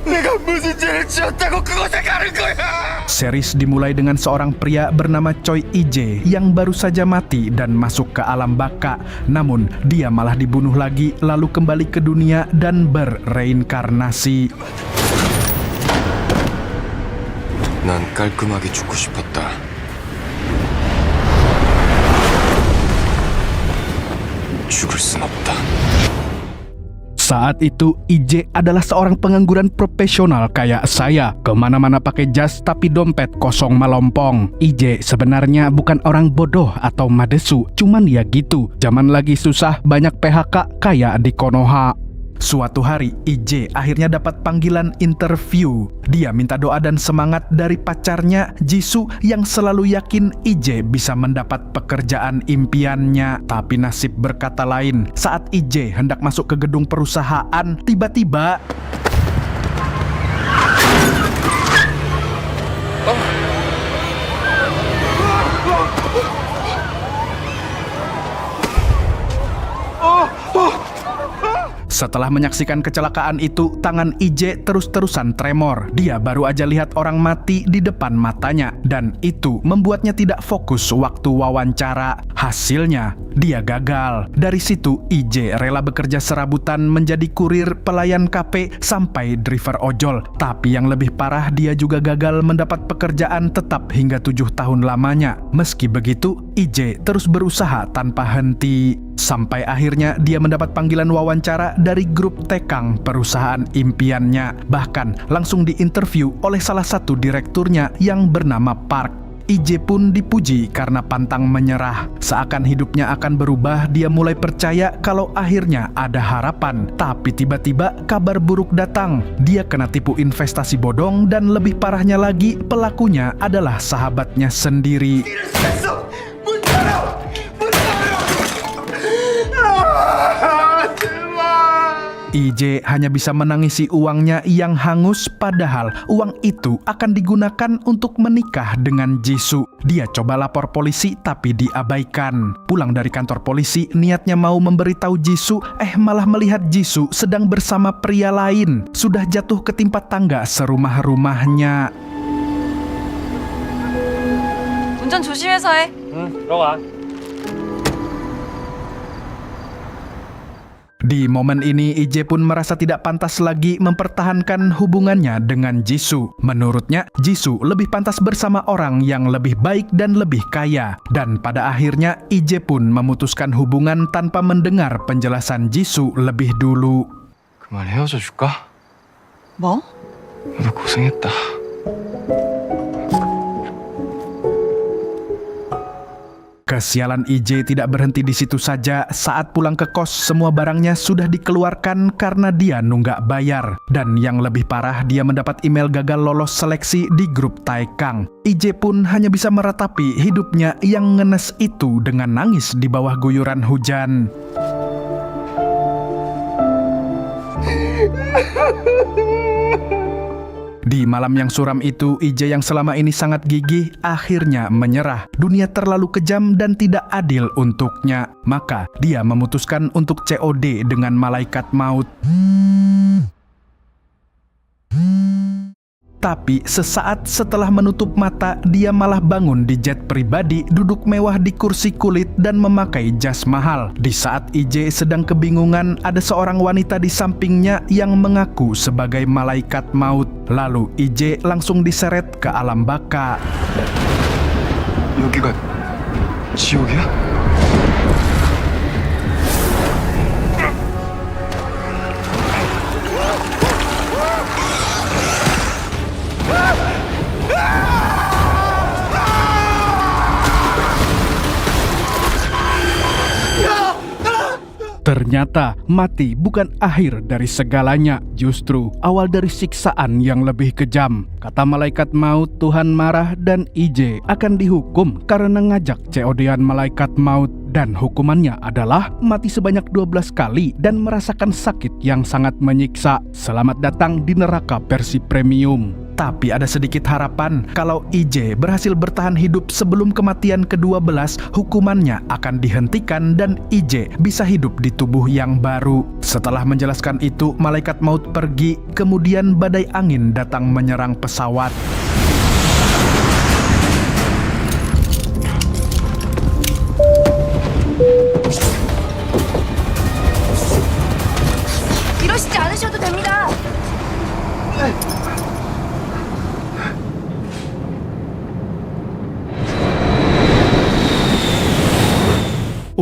내가 무슨 죄를 지었다고 그곳에 가는 거야? Series dimulai dengan seorang pria bernama Choi Ije yang baru saja mati dan masuk ke alam baka. Namun, dia malah dibunuh lagi lalu kembali ke dunia dan berreinkarnasi. 난 깔끔하게 죽고 싶었다. 죽을 순 없다. Saat itu, Ije adalah seorang pengangguran profesional kayak saya. Kemana-mana pakai jas tapi dompet kosong melompong. Ije sebenarnya bukan orang bodoh atau madesu, cuman ya gitu. Zaman lagi susah, banyak PHK kayak di Konoha. Suatu hari, Ije akhirnya dapat panggilan interview. Dia minta doa dan semangat dari pacarnya, Jisoo, yang selalu yakin Ije bisa mendapat pekerjaan impiannya. Tapi nasib berkata lain. Saat Ije hendak masuk ke gedung perusahaan, tiba-tiba setelah menyaksikan kecelakaan itu, tangan Ije terus-terusan tremor. Dia baru aja lihat orang mati di depan matanya, dan itu membuatnya tidak fokus waktu wawancara. Hasilnya, dia gagal. Dari situ, Ije rela bekerja serabutan menjadi kurir, pelayan kafe, sampai driver ojol. Tapi yang lebih parah, dia juga gagal mendapat pekerjaan tetap hingga 7 tahun lamanya. Meski begitu, Ije terus berusaha tanpa henti. Sampai akhirnya dia mendapat panggilan wawancara dari grup Tekang, perusahaan impiannya. Bahkan langsung diinterview oleh salah satu direkturnya yang bernama Park. Ije pun dipuji karena pantang menyerah. Seakan hidupnya akan berubah, dia mulai percaya kalau akhirnya ada harapan. Tapi tiba-tiba kabar buruk datang. Dia kena tipu investasi bodong dan lebih parahnya lagi, pelakunya adalah sahabatnya sendiri. Ije hanya bisa menangisi uangnya yang hangus, padahal uang itu akan digunakan untuk menikah dengan Jisoo. Dia coba lapor polisi tapi diabaikan. Pulang dari kantor polisi, niatnya mau memberitahu Jisoo, malah melihat Jisoo sedang bersama pria lain. Sudah jatuh ketimpa tangga serumah-rumahnya. 운전 조심해서 해. 들어가. Di momen ini, Ije pun merasa tidak pantas lagi mempertahankan hubungannya dengan Jisoo. Menurutnya, Jisoo lebih pantas bersama orang yang lebih baik dan lebih kaya. Dan pada akhirnya, Ije pun memutuskan hubungan tanpa mendengar penjelasan Jisoo lebih dulu. 그만 헤어져 줄까? 뭐? 너도 고생했다. Kesialan Ije tidak berhenti di situ saja. Saat pulang ke kos, semua barangnya sudah dikeluarkan karena dia nunggak bayar. Dan yang lebih parah, dia mendapat email gagal lolos seleksi di grup Taekang. Ije pun hanya bisa meratapi hidupnya yang ngenes itu dengan nangis di bawah guyuran hujan. Di malam yang suram itu, Ije yang selama ini sangat gigih akhirnya menyerah. Dunia terlalu kejam dan tidak adil untuknya. Maka dia memutuskan untuk COD dengan malaikat maut. Tapi sesaat setelah menutup mata, dia malah bangun di jet pribadi, duduk mewah di kursi kulit dan memakai jas mahal. Di saat Ije sedang kebingungan, ada seorang wanita di sampingnya yang mengaku sebagai malaikat maut. Lalu Ije langsung diseret ke alam baka. 여기가 지옥이야? Ternyata mati bukan akhir dari segalanya, justru awal dari siksaan yang lebih kejam. Kata malaikat maut, Tuhan marah dan Ije akan dihukum karena ngajak COD-an malaikat maut. Dan hukumannya adalah mati sebanyak 12 kali dan merasakan sakit yang sangat menyiksa. Selamat datang di neraka versi premium. Tapi ada sedikit harapan kalau IJ berhasil bertahan hidup sebelum kematian ke-12, hukumannya akan dihentikan dan IJ bisa hidup di tubuh yang baru. Setelah menjelaskan itu, malaikat maut pergi, kemudian badai angin datang menyerang pesawat. 이러시지 않으셔도 됩니다.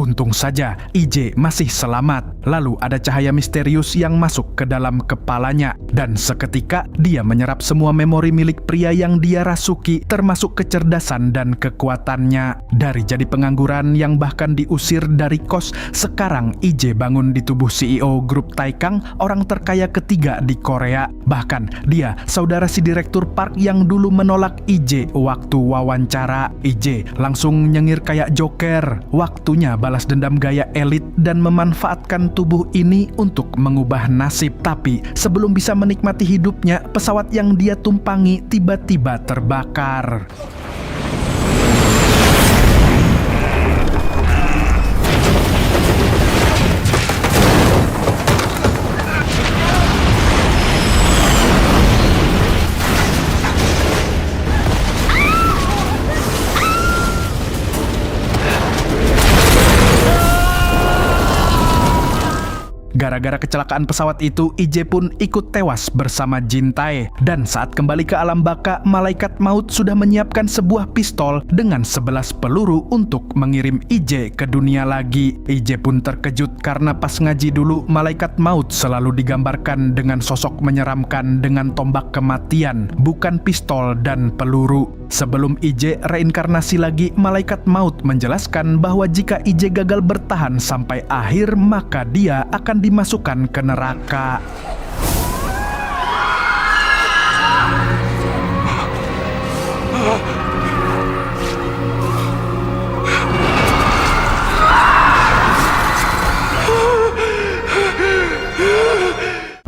Untung saja IJ masih selamat. Lalu ada cahaya misterius yang masuk ke dalam kepalanya dan seketika dia menyerap semua memori milik pria yang dia rasuki, termasuk kecerdasan dan kekuatannya. Dari jadi pengangguran yang bahkan diusir dari kos, sekarang IJ bangun di tubuh CEO grup Taikang, orang terkaya ketiga di Korea. Bahkan dia saudara si direktur Park yang dulu menolak IJ waktu wawancara. IJ langsung nyengir kayak Joker. Waktunya balas dendam gaya elit dan memanfaatkan tubuh ini untuk mengubah nasib. Tapi sebelum bisa menikmati hidupnya, pesawat yang dia tumpangi tiba-tiba terbakar. Gara-gara kecelakaan pesawat itu, IJ pun ikut tewas bersama Jin Tae. Dan saat kembali ke alam baka, malaikat maut sudah menyiapkan sebuah pistol dengan 11 peluru untuk mengirim IJ ke dunia lagi. IJ pun terkejut karena pas ngaji dulu, malaikat maut selalu digambarkan dengan sosok menyeramkan dengan tombak kematian, bukan pistol dan peluru. Sebelum IJ reinkarnasi lagi, malaikat maut menjelaskan bahwa jika IJ gagal bertahan sampai akhir, maka dia akan dimasukkan ke neraka.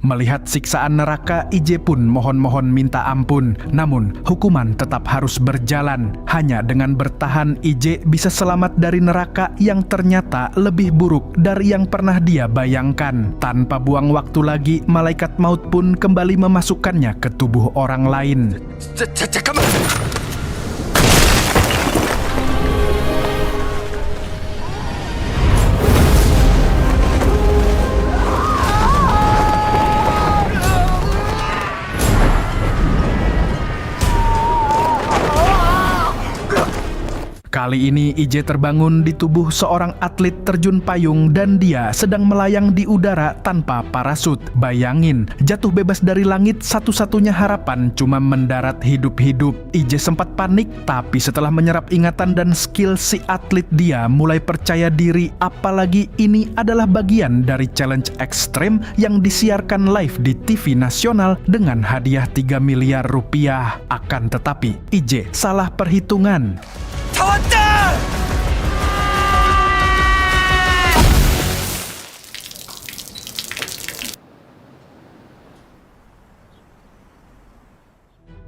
Melihat siksaan neraka, IJ pun mohon-mohon minta ampun. Namun, hukuman tetap harus berjalan. Hanya dengan bertahan, IJ bisa selamat dari neraka yang ternyata lebih buruk dari yang pernah dia bayangkan. Tanpa buang waktu lagi, malaikat maut pun kembali memasukkannya ke tubuh orang lain. 잠깐만. Kali ini IJ terbangun di tubuh seorang atlet terjun payung dan dia sedang melayang di udara tanpa parasut. Bayangin, jatuh bebas dari langit, satu-satunya harapan cuma mendarat hidup-hidup. IJ sempat panik, tapi setelah menyerap ingatan dan skill si atlet, dia mulai percaya diri. Apalagi ini adalah bagian dari challenge ekstrem yang disiarkan live di TV nasional dengan hadiah 3 miliar rupiah. Akan tetapi, IJ salah perhitungan. 다 왔다!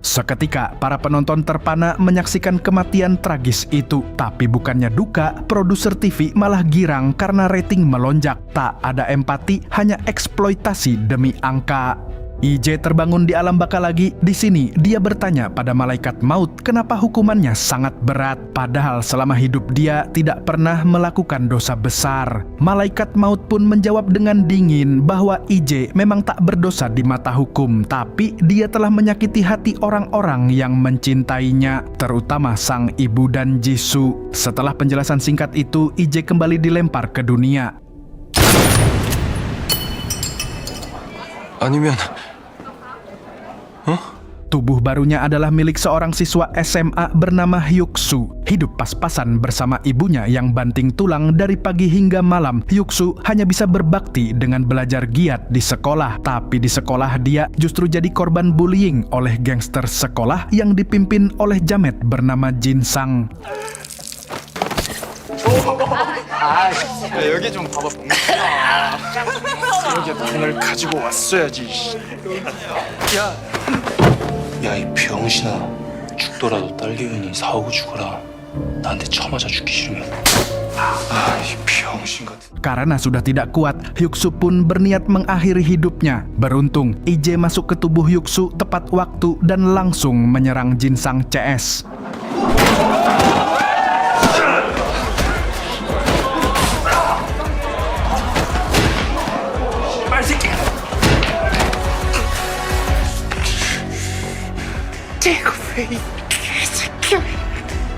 Seketika, para penonton terpana menyaksikan kematian tragis itu. Tapi bukannya duka, produser TV malah girang karena rating melonjak. Tak ada empati, hanya eksploitasi demi angka. IJ terbangun di alam baka lagi. Di sini dia bertanya pada malaikat maut kenapa hukumannya sangat berat, padahal selama hidup dia tidak pernah melakukan dosa besar. Malaikat maut pun menjawab dengan dingin bahwa IJ memang tak berdosa di mata hukum, tapi dia telah menyakiti hati orang-orang yang mencintainya, terutama sang ibu dan Jisoo. Setelah penjelasan singkat itu, IJ kembali dilempar ke dunia. 아니면 Tubuh barunya adalah milik seorang siswa SMA bernama Hyuk-soo. Hidup pas-pasan bersama ibunya yang banting tulang dari pagi hingga malam. Hyuk-soo hanya bisa berbakti dengan belajar giat di sekolah. Tapi di sekolah dia justru jadi korban bullying oleh gangster sekolah yang dipimpin oleh jamet bernama Jin Sang. 야, 여기 좀 봐봐, 봉수야. 여기 돈을 가지고 왔어야지. 야. 야, 이 병신아. 죽더라도 딸기은이 사오고 죽어라. 나한테 쳐맞아 죽기 싫으면. 이 병신 같은. Karena sudah tidak kuat, Hyuk-soo pun berniat mengakhiri hidupnya. Beruntung, IJ masuk ke tubuh Hyuk-soo tepat waktu dan langsung menyerang Jin-sang CS.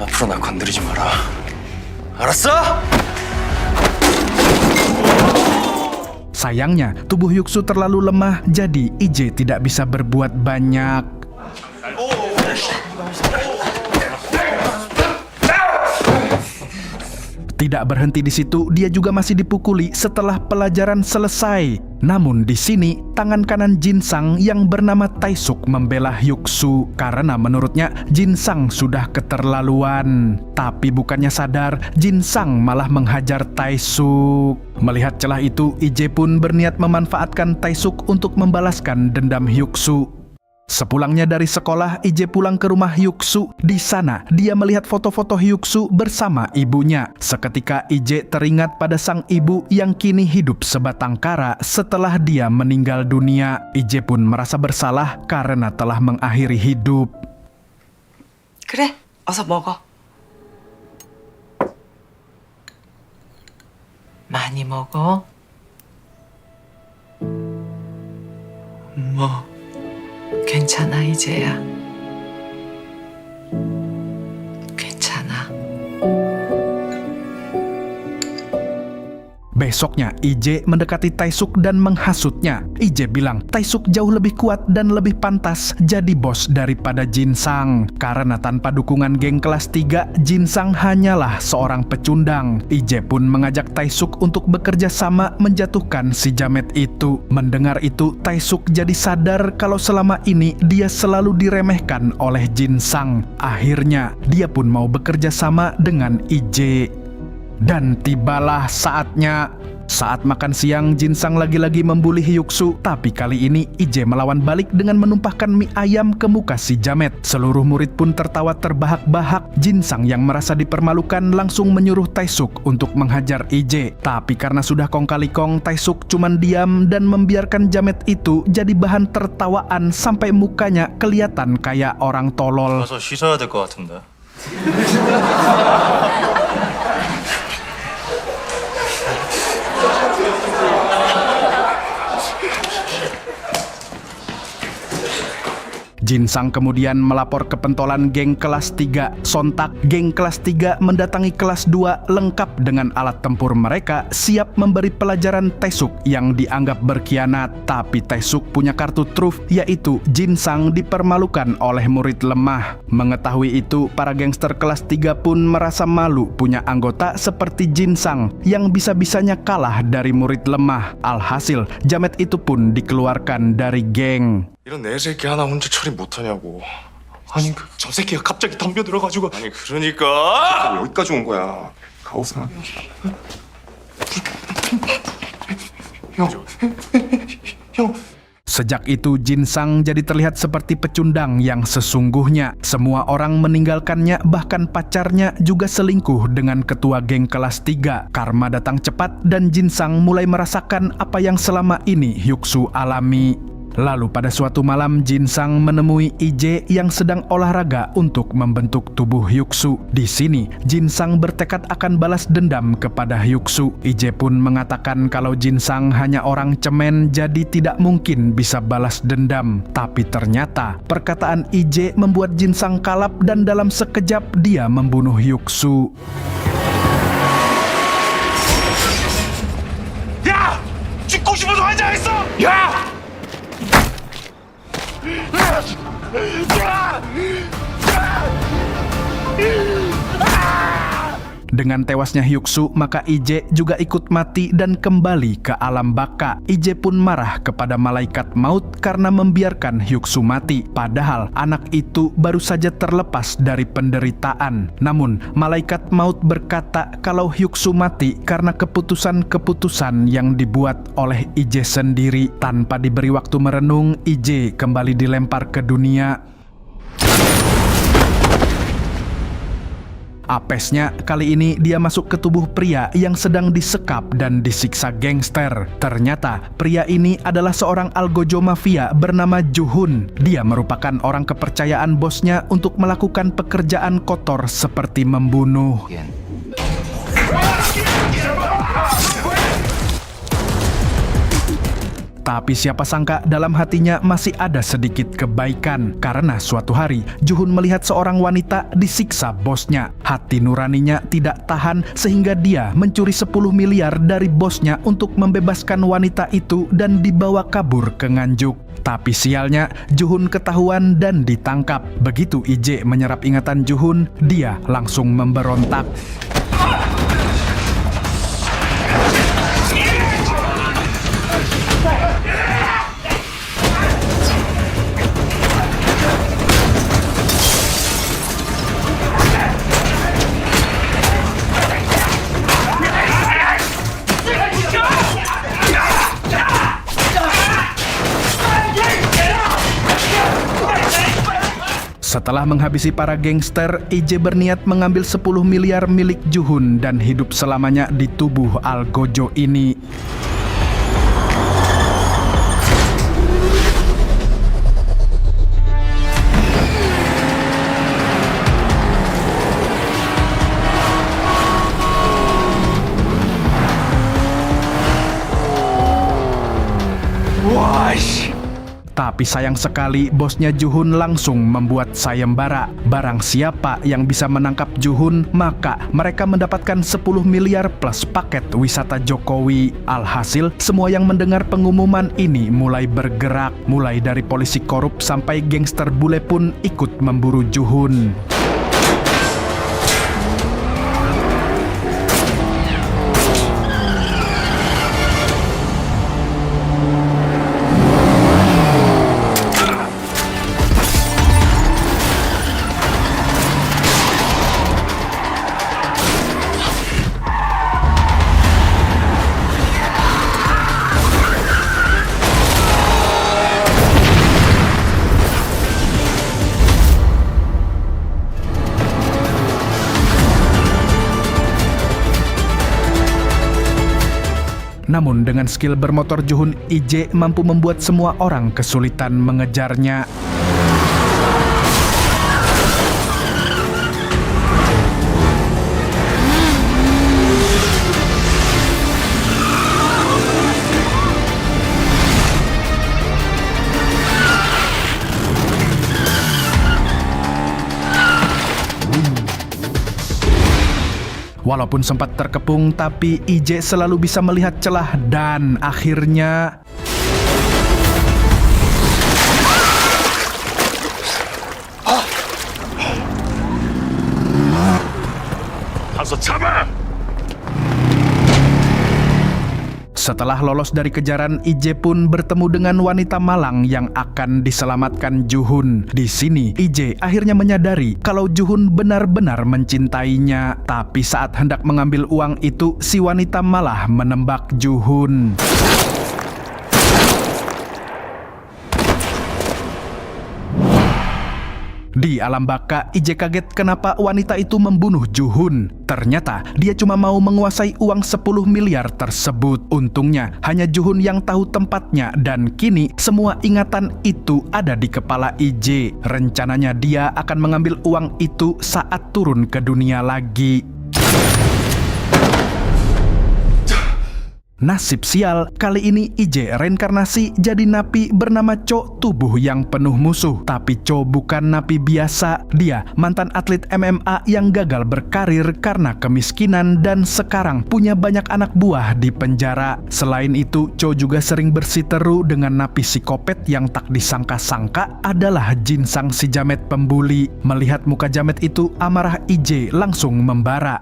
앞으로 나 건드리지 마라. 알았어? Sayangnya, tubuh Hyuk-soo terlalu lemah, jadi IJ tidak bisa berbuat banyak. Tidak berhenti di situ, dia juga masih dipukuli setelah pelajaran selesai. Namun di sini, tangan kanan Jin-sang yang bernama Tae-suk membela Hyuk-soo karena menurutnya Jin-sang sudah keterlaluan. Tapi bukannya sadar, Jin-sang malah menghajar Tae-suk. Melihat celah itu, IJ pun berniat memanfaatkan Tae-suk untuk membalaskan dendam Hyuk-soo. Sepulangnya dari sekolah, IJ pulang ke rumah Hyuk-soo. Di sana, dia melihat foto-foto Hyuk-soo bersama ibunya. Seketika IJ teringat pada sang ibu yang kini hidup sebatang kara setelah dia meninggal dunia. IJ pun merasa bersalah karena telah mengakhiri hidup. 그래, 어서 먹어. 많이 먹어. 엄마. 괜찮아, 이제야. 괜찮아. Besoknya, IJ mendekati Tae-suk dan menghasutnya. IJ bilang Tae-suk jauh lebih kuat dan lebih pantas jadi bos daripada Jin-sang. Karena tanpa dukungan geng kelas 3, Jin-sang hanyalah seorang pecundang. IJ pun mengajak Tae-suk untuk bekerja sama menjatuhkan si jamet itu. Mendengar itu, Tae-suk jadi sadar kalau selama ini dia selalu diremehkan oleh Jin-sang. Akhirnya, dia pun mau bekerja sama dengan IJ. Dan tibalah saatnya. Saat makan siang, Jin-sang lagi-lagi membuli Hyuk-soo, tapi kali ini IJ melawan balik dengan menumpahkan mie ayam ke muka si jamet. Seluruh murid pun tertawa terbahak-bahak. Jin-sang yang merasa dipermalukan langsung menyuruh Tae-suk untuk menghajar IJ. Tapi karena sudah kong kali kong, Tae-suk cuman diam dan membiarkan jamet itu jadi bahan tertawaan sampai mukanya kelihatan kayak orang tolol. 가서 씻어야 될 것 같은데. Jin-sang kemudian melapor ke pentolan geng kelas 3. Sontak, geng kelas 3 mendatangi kelas 2 lengkap dengan alat tempur mereka, siap memberi pelajaran Tae-suk yang dianggap berkhianat. Tapi Tae-suk punya kartu truf, yaitu Jin-sang dipermalukan oleh murid lemah. Mengetahui itu, para gangster kelas 3 pun merasa malu punya anggota seperti Jin-sang yang bisa-bisanya kalah dari murid lemah. Alhasil, jamet itu pun dikeluarkan dari geng. 이런 내 새끼 하나 혼자 처리 못하냐고. 아니 저 새끼가 갑자기 덤벼들어가지고. 아니 그러니까 여기까지 온 거야. 가오사. 형. Sejak itu Jin-sang jadi terlihat seperti pecundang yang sesungguhnya. Semua orang meninggalkannya, bahkan pacarnya juga selingkuh dengan ketua geng kelas 3. Karma datang cepat dan Jin-sang mulai merasakan apa yang selama ini Hyuk-soo alami. Lalu pada suatu malam Jin-sang menemui IJ yang sedang olahraga untuk membentuk tubuh Hyuk-soo. Di sini Jin-sang bertekad akan balas dendam kepada Hyuk-soo. IJ pun mengatakan kalau Jin-sang hanya orang cemen jadi tidak mungkin bisa balas dendam. Tapi ternyata perkataan IJ membuat Jin-sang kalap dan dalam sekejap dia membunuh Hyuk-soo. 야! 죽고 싶어도 환장했어! 야! Dengan tewasnya Hyuk-soo, maka Ije juga ikut mati dan kembali ke alam baka. Ije pun marah kepada malaikat maut karena membiarkan Hyuk-soo mati, padahal anak itu baru saja terlepas dari penderitaan. Namun, malaikat maut berkata kalau Hyuk-soo mati karena keputusan-keputusan yang dibuat oleh Ije sendiri. Tanpa diberi waktu merenung, Ije kembali dilempar ke dunia. Apesnya, kali ini dia masuk ke tubuh pria yang sedang disekap dan disiksa gangster. Ternyata, pria ini adalah seorang algojo mafia bernama Ju-hun. Dia merupakan orang kepercayaan bosnya untuk melakukan pekerjaan kotor seperti membunuh. Tapi siapa sangka dalam hatinya masih ada sedikit kebaikan. Karena suatu hari, Ju-hun melihat seorang wanita disiksa bosnya. Hati nuraninya tidak tahan sehingga dia mencuri 10 miliar dari bosnya untuk membebaskan wanita itu dan dibawa kabur ke Nganjuk. Tapi sialnya, Ju-hun ketahuan dan ditangkap. Begitu Ije menyerap ingatan Ju-hun, dia langsung memberontak. Setelah menghabisi para gangster, Ije berniat mengambil 10 miliar milik Ju-hun dan hidup selamanya di tubuh algojo ini. Tapi sayang sekali, bosnya Ju-hun langsung membuat sayembara. Barang siapa yang bisa menangkap Ju-hun, maka mereka mendapatkan 10 miliar plus paket wisata Jokowi. Alhasil, semua yang mendengar pengumuman ini mulai bergerak. Mulai dari polisi korup sampai gangster bule pun ikut memburu Ju-hun. Namun dengan skill bermotor Ju-hun, Ije mampu membuat semua orang kesulitan mengejarnya. Walaupun sempat terkepung, tapi Ije selalu bisa melihat celah dan akhirnya... Setelah lolos dari kejaran, Ije pun bertemu dengan wanita malang yang akan diselamatkan Ju-hun. Di sini, Ije akhirnya menyadari kalau Ju-hun benar-benar mencintainya. Tapi saat hendak mengambil uang itu, si wanita malah menembak Ju-hun. Di alam baka, Ije kaget kenapa wanita itu membunuh Ju-hun. Ternyata dia cuma mau menguasai uang 10 miliar tersebut. Untungnya hanya Ju-hun yang tahu tempatnya dan kini semua ingatan itu ada di kepala Ije. Rencananya dia akan mengambil uang itu saat turun ke dunia lagi. Nasib sial, kali ini IJ reinkarnasi jadi napi bernama Cho, tubuh yang penuh musuh. Tapi Cho bukan napi biasa, dia mantan atlet MMA yang gagal berkarir karena kemiskinan dan sekarang punya banyak anak buah di penjara. Selain itu, Cho juga sering bersiteru dengan napi psikopat yang tak disangka-sangka adalah Jinsang si jamet pembuli. Melihat muka jamet itu, amarah IJ langsung membara.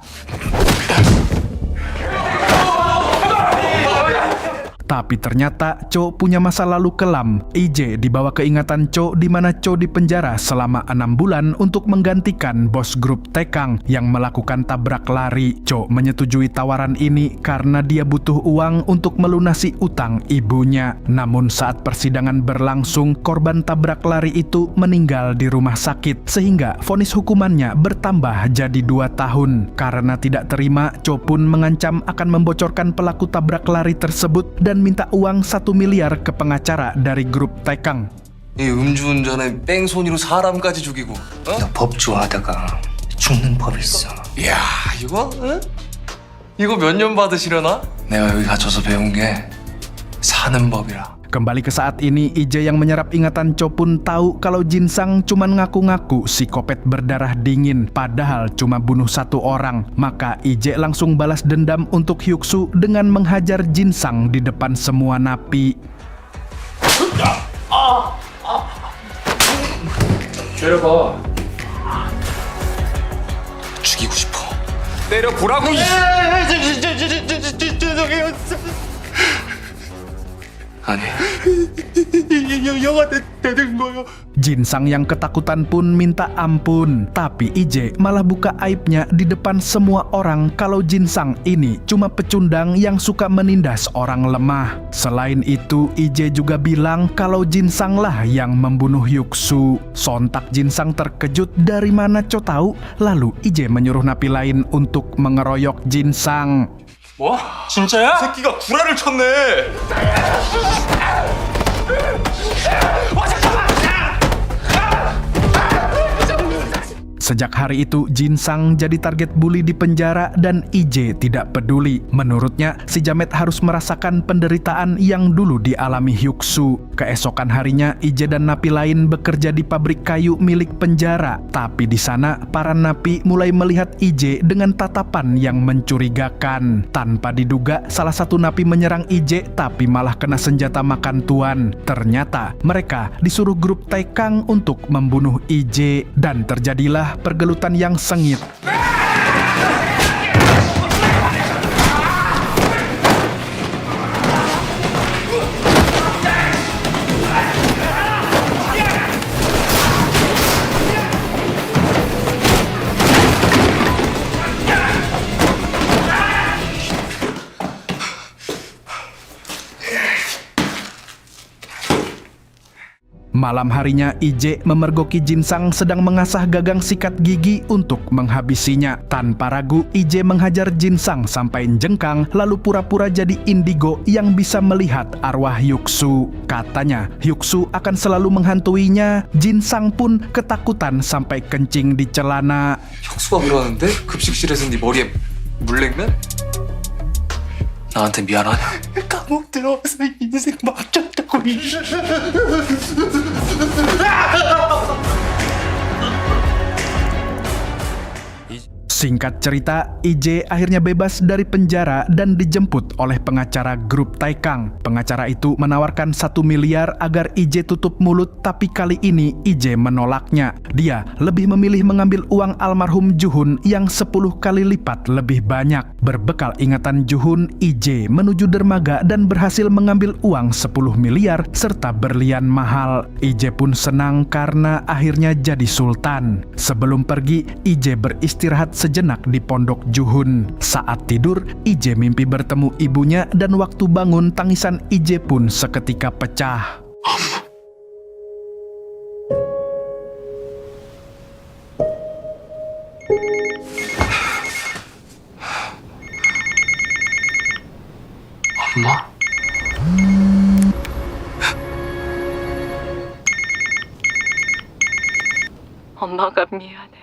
Tapi ternyata Cho punya masa lalu kelam. IJ dibawa ke ingatan Cho di mana Cho dipenjara selama 6 bulan untuk menggantikan bos grup Taekang yang melakukan tabrak lari. Cho menyetujui tawaran ini karena dia butuh uang untuk melunasi utang ibunya. Namun saat persidangan berlangsung, korban tabrak lari itu meninggal di rumah sakit sehingga vonis hukumannya bertambah jadi 2 tahun. Karena tidak terima, Cho pun mengancam akan membocorkan pelaku tabrak lari tersebut dan minta uang 1 miliar ke pengacara dari grup Taekang. 이 음주운전에 뺑소니로 사람까지 죽이고 너 법조하다가 죽는 법이 있어. 이야 이거? 응? 이거 몇 년 받으시려나? 내가 여기 갇혀서 배운 게 사는 법이라. Kembali ke saat ini, IJ yang menyerap ingatan Cho pun tahu kalau Jinsang cuma ngaku-ngaku psikopat berdarah dingin, padahal cuma bunuh 1 orang. Maka IJ langsung balas dendam untuk Hyuksu dengan menghajar Jinsang di depan semua napi. 때려봐. 죽이고 싶어. 때려보라고. 아니. 영화 되는 거요. Jinsang yang ketakutan pun minta ampun, tapi IJ malah buka aibnya di depan semua orang kalau Jinsang ini cuma pecundang yang suka menindas orang lemah. Selain itu, IJ juga bilang kalau Jinsang lah yang membunuh Hyuksu. Sontak Jinsang terkejut dari mana Cho tahu, lalu IJ menyuruh napi lain untuk mengeroyok Jinsang. 뭐? 진짜야? 새끼가 구라를 쳤네. Sejak hari itu, Jinsang jadi target bully di penjara dan IJ tidak peduli. Menurutnya, si jamet harus merasakan penderitaan yang dulu dialami Hyuksu. Keesokan harinya, IJ dan napi lain bekerja di pabrik kayu milik penjara. Tapi di sana, para napi mulai melihat IJ dengan tatapan yang mencurigakan. Tanpa diduga, salah satu napi menyerang IJ tapi malah kena senjata makan tuan. Ternyata, mereka disuruh grup Taekang untuk membunuh IJ dan terjadilah pergelutan yang sengit. Malam harinya, IJ memergoki Jinsang sedang mengasah gagang sikat gigi untuk menghabisinya. Tanpa ragu, IJ menghajar Jinsang sampai jengkang, lalu pura-pura jadi indigo yang bisa melihat arwah Hyuksu. Katanya, Hyuksu akan selalu menghantuinya. Jinsang pun ketakutan sampai kencing di celana. 혁수가 그러는데 급식실에서 네 머리에 물냉면? 나한테 미안하냐? 감옥 들어와서 인생 맞췄다고. Singkat cerita, IJ akhirnya bebas dari penjara dan dijemput oleh pengacara grup Taekang. Pengacara itu menawarkan 1 miliar agar IJ tutup mulut, tapi kali ini IJ menolaknya. Dia lebih memilih mengambil uang almarhum Juhun yang 10 kali lipat lebih banyak. Berbekal ingatan Juhun, IJ menuju dermaga dan berhasil mengambil uang 10 miliar serta berlian mahal. IJ pun senang karena akhirnya jadi sultan. Sebelum pergi, IJ beristirahat sejenak di pondok Juhun. Saat tidur, IJ mimpi bertemu ibunya dan waktu bangun tangisan IJ pun seketika pecah. 엄마? 엄마가 미안해.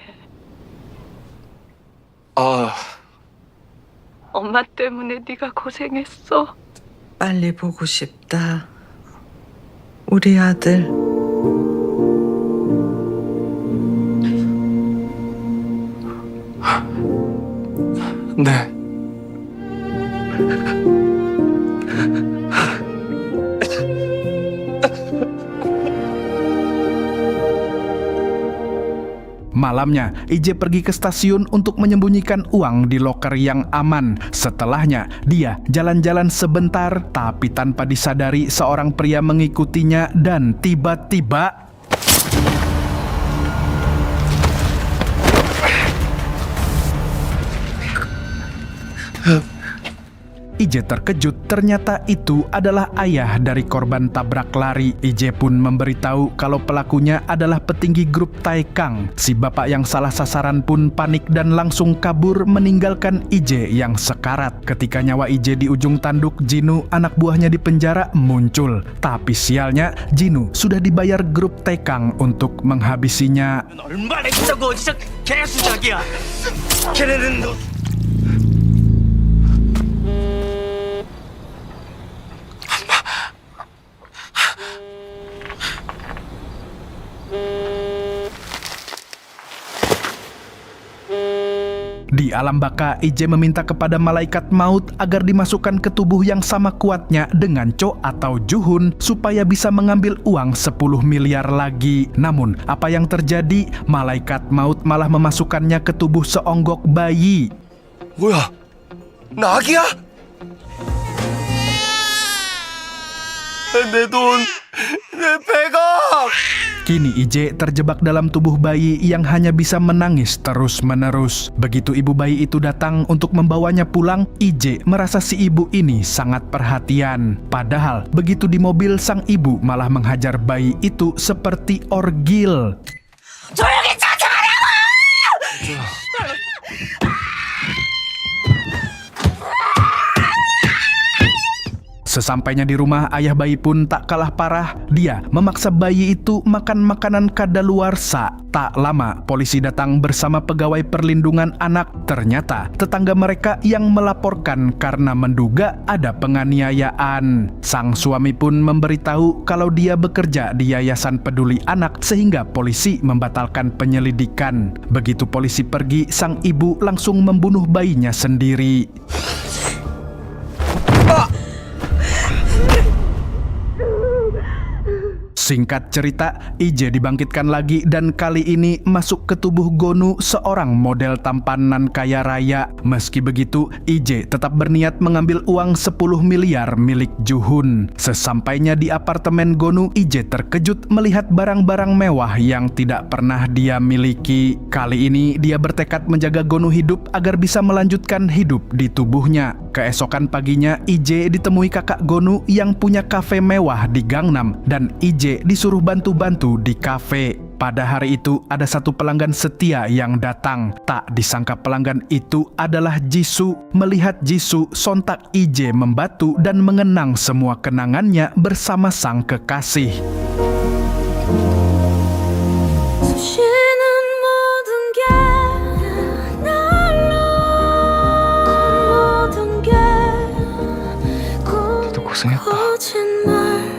아, 엄마 때문에 네가 고생했어. 빨리 보고 싶다. 우리 아들. 네. Malamnya, IJ pergi ke stasiun untuk menyembunyikan uang di loker yang aman. Setelahnya, dia jalan-jalan sebentar, tapi tanpa disadari seorang pria mengikutinya dan tiba-tiba IJ terkejut, ternyata itu adalah ayah dari korban tabrak lari. IJ pun memberitahu kalau pelakunya adalah petinggi grup Taekang. Si bapak yang salah sasaran pun panik dan langsung kabur meninggalkan IJ yang sekarat. Ketika nyawa IJ di ujung tanduk, Jinu, anak buahnya di penjara, muncul. Tapi sialnya, Jinu sudah dibayar grup Taekang untuk menghabisinya. 얼마나 있다고 어디서 개수작이야. 걔네는 너 Di alam baka, IJ meminta kepada malaikat maut agar dimasukkan ke tubuh yang sama kuatnya dengan Cho atau Juhun supaya bisa mengambil uang 10 miliar lagi. Namun, apa yang terjadi? Malaikat maut malah memasukkannya ke tubuh seonggok bayi. 뭐야? 나 아기야? 내 돈, 내 배가! Kini IJ terjebak dalam tubuh bayi yang hanya bisa menangis terus-menerus. Begitu ibu bayi itu datang untuk membawanya pulang, IJ merasa si ibu ini sangat perhatian. Padahal begitu di mobil, sang ibu malah menghajar bayi itu seperti orgil. 조용히 찾아가라고! Sesampainya di rumah, ayah bayi pun tak kalah parah. Dia memaksa bayi itu makan makanan kadaluarsa. Tak lama, polisi datang bersama pegawai perlindungan anak. Ternyata tetangga mereka yang melaporkan karena menduga ada penganiayaan. Sang suami pun memberitahu kalau dia bekerja di Yayasan Peduli Anak sehingga polisi membatalkan penyelidikan. Begitu polisi pergi, sang ibu langsung membunuh bayinya sendiri. Singkat cerita, IJ dibangkitkan lagi dan kali ini masuk ke tubuh Gonu, seorang model tampanan kaya raya. Meski begitu, IJ tetap berniat mengambil uang 10 miliar milik Juhun. Sesampainya di apartemen Gonu, IJ terkejut melihat barang-barang mewah yang tidak pernah dia miliki. Kali ini dia bertekad menjaga Gonu hidup agar bisa melanjutkan hidup di tubuhnya. Keesokan paginya, IJ ditemui kakak Gonu yang punya kafe mewah di Gangnam dan IJ disuruh bantu-bantu di kafe. Pada hari itu ada satu pelanggan setia yang datang. Tak disangka pelanggan itu adalah Jisoo. Melihat Jisoo, sontak IJ membantu dan mengenang semua kenangannya bersama sang kekasih. 너도 고생했다.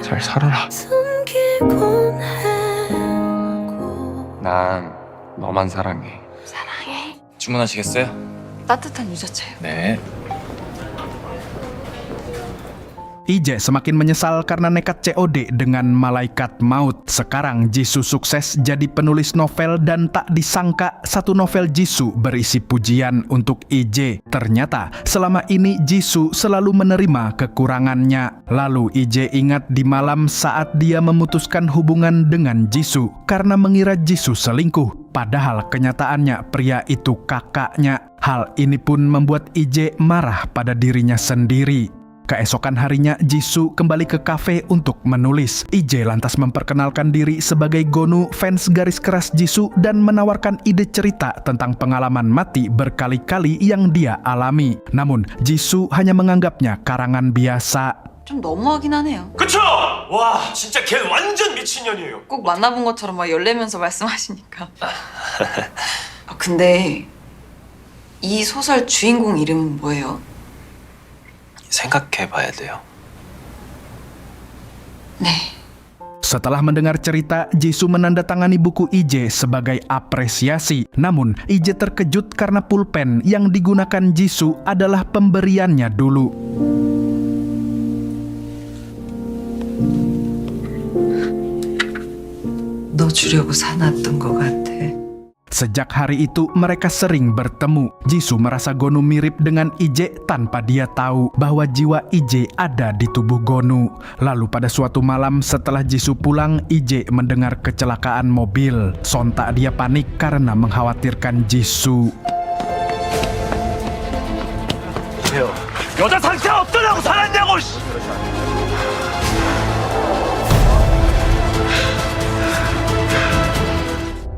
잘 살아라. 난 너만 사랑해. 사랑해. 주문하시겠어요? 따뜻한 유자차요. 네. IJ semakin menyesal karena nekat COD dengan malaikat maut. Sekarang Jisoo sukses jadi penulis novel dan tak disangka satu novel Jisoo berisi pujian untuk IJ. Ternyata selama ini Jisoo selalu menerima kekurangannya. Lalu IJ ingat di malam saat dia memutuskan hubungan dengan Jisoo karena mengira Jisoo selingkuh. Padahal kenyataannya pria itu kakaknya. Hal ini pun membuat IJ marah pada dirinya sendiri. Keesokan harinya, Jisoo kembali ke kafe untuk menulis. IJ lantas memperkenalkan diri sebagai Gonu, fans garis keras Jisoo, dan menawarkan ide cerita tentang pengalaman mati berkali-kali yang dia alami. Namun, Jisoo hanya menganggapnya karangan biasa. 좀 너무하긴 하네요. 그쵸? 와, 진짜 걔 완전 미친년이에요. 꼭 만나본 것처럼 막 열내면서 말씀하시니까. 근데 이 소설 주인공 이름은 뭐예요? 생각해봐야 돼요. 네. Setelah mendengar cerita, Jisoo menandatangani buku IJ sebagai apresiasi. Namun, IJ terkejut karena pulpen yang digunakan Jisoo adalah pemberiannya dulu. 너 주려고 사놨던 것 같아. Sejak hari itu, mereka sering bertemu. Jisoo merasa Gonu mirip dengan IJ tanpa dia tahu bahwa jiwa IJ ada di tubuh Gonu. Lalu pada suatu malam setelah Jisoo pulang, IJ mendengar kecelakaan mobil. Sontak dia panik karena mengkhawatirkan Jisoo. 여자 상태 어떠냐고 살았냐고.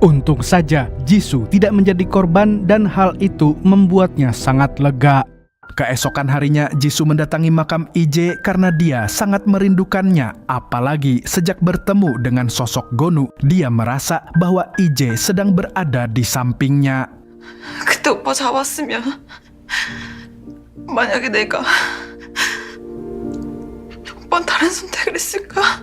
Untung saja Jisoo tidak menjadi korban dan hal itu membuatnya sangat lega. Keesokan harinya Jisoo mendatangi makam IJ karena dia sangat merindukannya. Apalagi sejak bertemu dengan sosok Gonu, dia merasa bahwa IJ sedang berada di sampingnya. 그때 오빠 잡았으면 만약에 내가 오빠는 다른 선택을 했을까?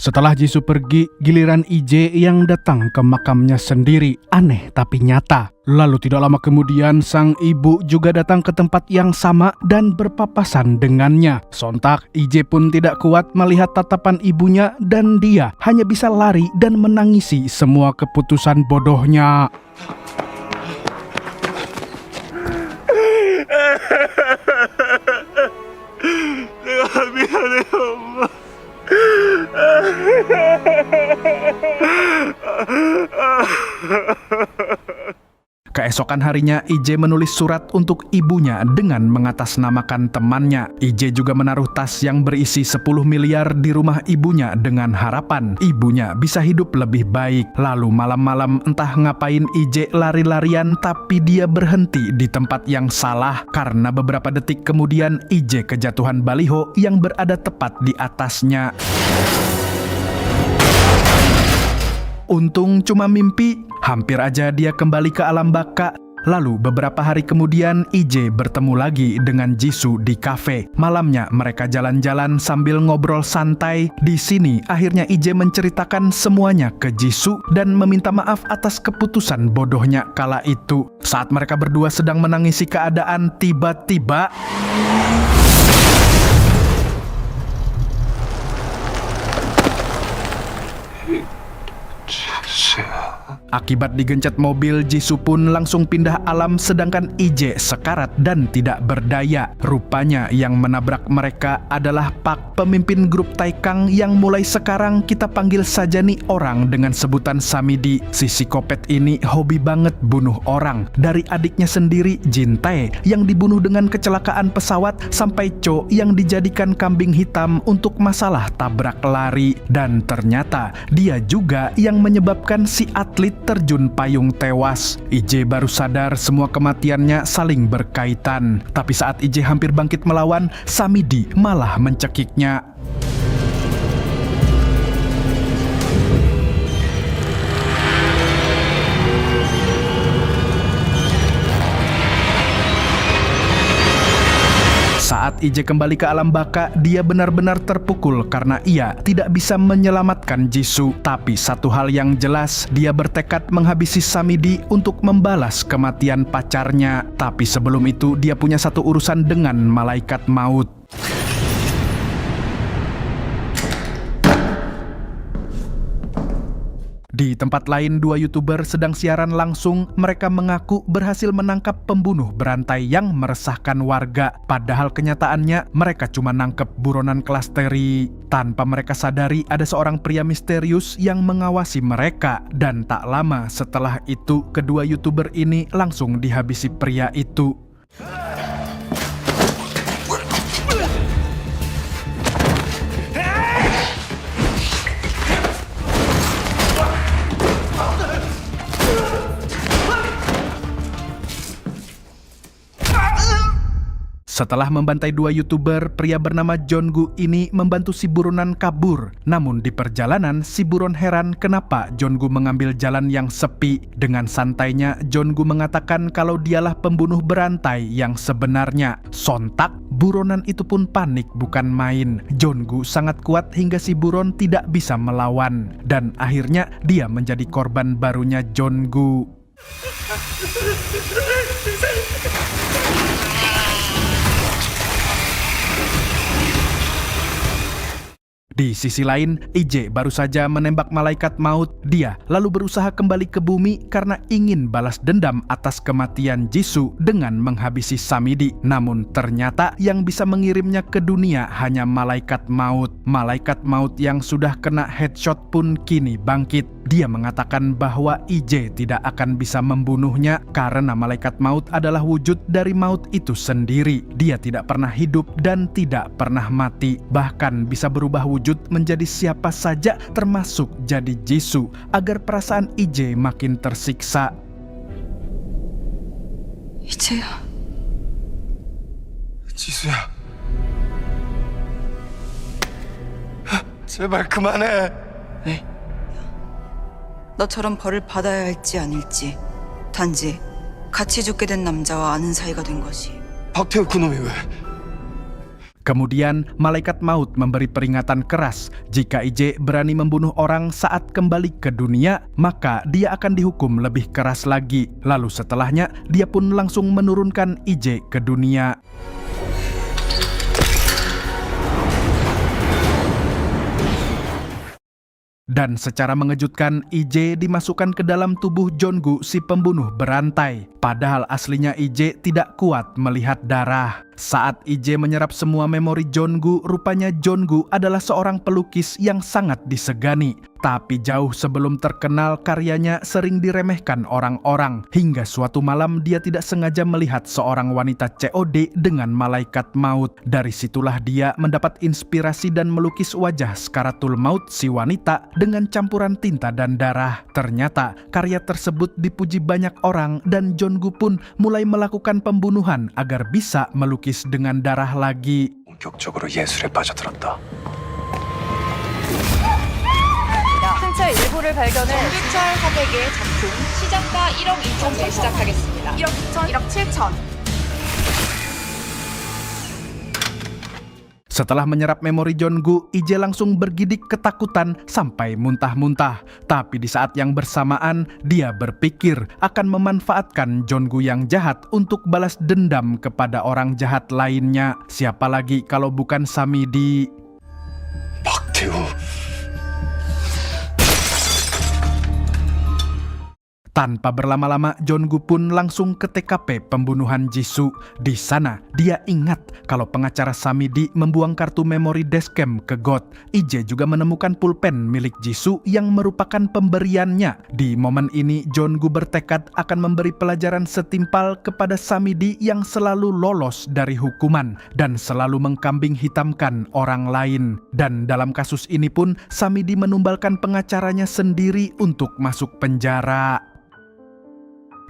Setelah Jisoo pergi, giliran IJ yang datang ke makamnya sendiri. Aneh tapi nyata. Lalu tidak lama kemudian, sang ibu juga datang ke tempat yang sama dan berpapasan dengannya. Sontak, IJ pun tidak kuat melihat tatapan ibunya dan dia hanya bisa lari dan menangisi semua keputusan bodohnya. Keesokan harinya, IJ menulis surat untuk ibunya dengan mengatasnamakan temannya. IJ juga menaruh tas yang berisi 10 miliar di rumah ibunya dengan harapan ibunya bisa hidup lebih baik. Lalu malam-malam entah ngapain IJ lari-larian, tapi dia berhenti di tempat yang salah karena beberapa detik kemudian IJ kejatuhan baliho yang berada tepat di atasnya. Untung cuma mimpi, hampir aja dia kembali ke alam baka. Lalu beberapa hari kemudian IJ bertemu lagi dengan Jisoo di kafe. Malamnya mereka jalan-jalan sambil ngobrol santai. Di sini akhirnya IJ menceritakan semuanya ke Jisoo dan meminta maaf atas keputusan bodohnya kala itu. Saat mereka berdua sedang menangisi keadaan, tiba-tiba akibat digencet mobil, Jisoo pun langsung pindah alam sedangkan IJ sekarat dan tidak berdaya. Rupanya yang menabrak mereka adalah Pak, pemimpin grup Taikang yang mulai sekarang kita panggil saja nih orang dengan sebutan Samidi. Si psikopat ini hobi banget bunuh orang. Dari adiknya sendiri, Jin Tae, yang dibunuh dengan kecelakaan pesawat, sampai Cho yang dijadikan kambing hitam untuk masalah tabrak lari. Dan ternyata dia juga yang menyebabkan si atlet terjun payung tewas. IJ baru sadar semua kematiannya saling berkaitan. Tapi saat IJ hampir bangkit melawan, Samidi malah mencekiknya. Saat IJ kembali ke alam baka, dia benar-benar terpukul karena ia tidak bisa menyelamatkan Jisoo. Tapi satu hal yang jelas, dia bertekad menghabisi Samidi untuk membalas kematian pacarnya. Tapi sebelum itu, dia punya satu urusan dengan malaikat maut. Di tempat lain, dua YouTuber sedang siaran langsung. Mereka mengaku berhasil menangkap pembunuh berantai yang meresahkan warga. Padahal kenyataannya mereka cuma nangkep buronan kelas teri. Tanpa mereka sadari, ada seorang pria misterius yang mengawasi mereka. Dan tak lama setelah itu, kedua YouTuber ini langsung dihabisi pria itu. Setelah membantai 2 YouTuber, pria bernama Jonggu ini membantu si buronan kabur. Namun di perjalanan, si buron heran kenapa Jonggu mengambil jalan yang sepi. Dengan santainya, Jonggu mengatakan kalau dialah pembunuh berantai yang sebenarnya. Sontak, buronan itu pun panik bukan main. Jonggu sangat kuat hingga si buron tidak bisa melawan. Dan akhirnya dia menjadi korban barunya Jonggu. Di sisi lain, IJ baru saja menembak malaikat maut. Dia lalu berusaha kembali ke bumi karena ingin balas dendam atas kematian Jisoo dengan menghabisi Samidi. Namun ternyata yang bisa mengirimnya ke dunia hanya malaikat maut. Malaikat maut yang sudah kena headshot pun kini bangkit. Dia mengatakan bahwa IJ tidak akan bisa membunuhnya karena malaikat maut adalah wujud dari maut itu sendiri. Dia tidak pernah hidup dan tidak pernah mati. Bahkan bisa berubah wujud menjadi siapa saja termasuk jadi Jisoo agar perasaan IJ makin tersiksa. 이제야. 지수야. 제발 그만해. 너처럼 벌을 받아야 할지 아닐지 단지 같이 죽게 된 남자와 아는 사이가 된 것이. 박태우 그놈이 왜? Kemudian malaikat maut memberi peringatan keras, jika IJ berani membunuh orang saat kembali ke dunia, maka dia akan dihukum lebih keras lagi. Lalu setelahnya, dia pun langsung menurunkan IJ ke dunia. Dan secara mengejutkan, IJ dimasukkan ke dalam tubuh Jonggu si pembunuh berantai. Padahal aslinya IJ tidak kuat melihat darah. Saat IJ menyerap semua memori Jonggu, rupanya Jonggu adalah seorang pelukis yang sangat disegani. Tapi jauh sebelum terkenal, karyanya sering diremehkan orang-orang. Hingga suatu malam dia tidak sengaja melihat seorang wanita COD dengan malaikat maut. Dari situlah dia mendapat inspirasi dan melukis wajah Skaratul Maut si wanita dengan campuran tinta dan darah. Ternyata karya tersebut dipuji banyak orang dan Jonggu pun mulai melakukan pembunuhan agar bisa melukis dengan darah lagi. 본격적으로 예술에 빠져들었다. 승차 일부를 발견해 정규철 화백의 작품 시작가 1억 2천을 시작하겠습니다. 1억 2천, 1억 7천. Setelah menyerap memori Jonggu, IJ langsung bergidik ketakutan sampai muntah-muntah. Tapi di saat yang bersamaan, dia berpikir akan memanfaatkan Jonggu yang jahat untuk balas dendam kepada orang jahat lainnya. Siapa lagi kalau bukan Samidi? 박태우. Tanpa berlama-lama, Jonggu pun langsung ke TKP pembunuhan Jisoo. Di sana, dia ingat kalau pengacara Samidi membuang kartu memori dashcam ke got. IJ juga menemukan pulpen milik Jisoo yang merupakan pemberiannya. Di momen ini, Jonggu bertekad akan memberi pelajaran setimpal kepada Samidi yang selalu lolos dari hukuman dan selalu mengkambing hitamkan orang lain. Dan dalam kasus ini pun, Samidi menumbalkan pengacaranya sendiri untuk masuk penjara.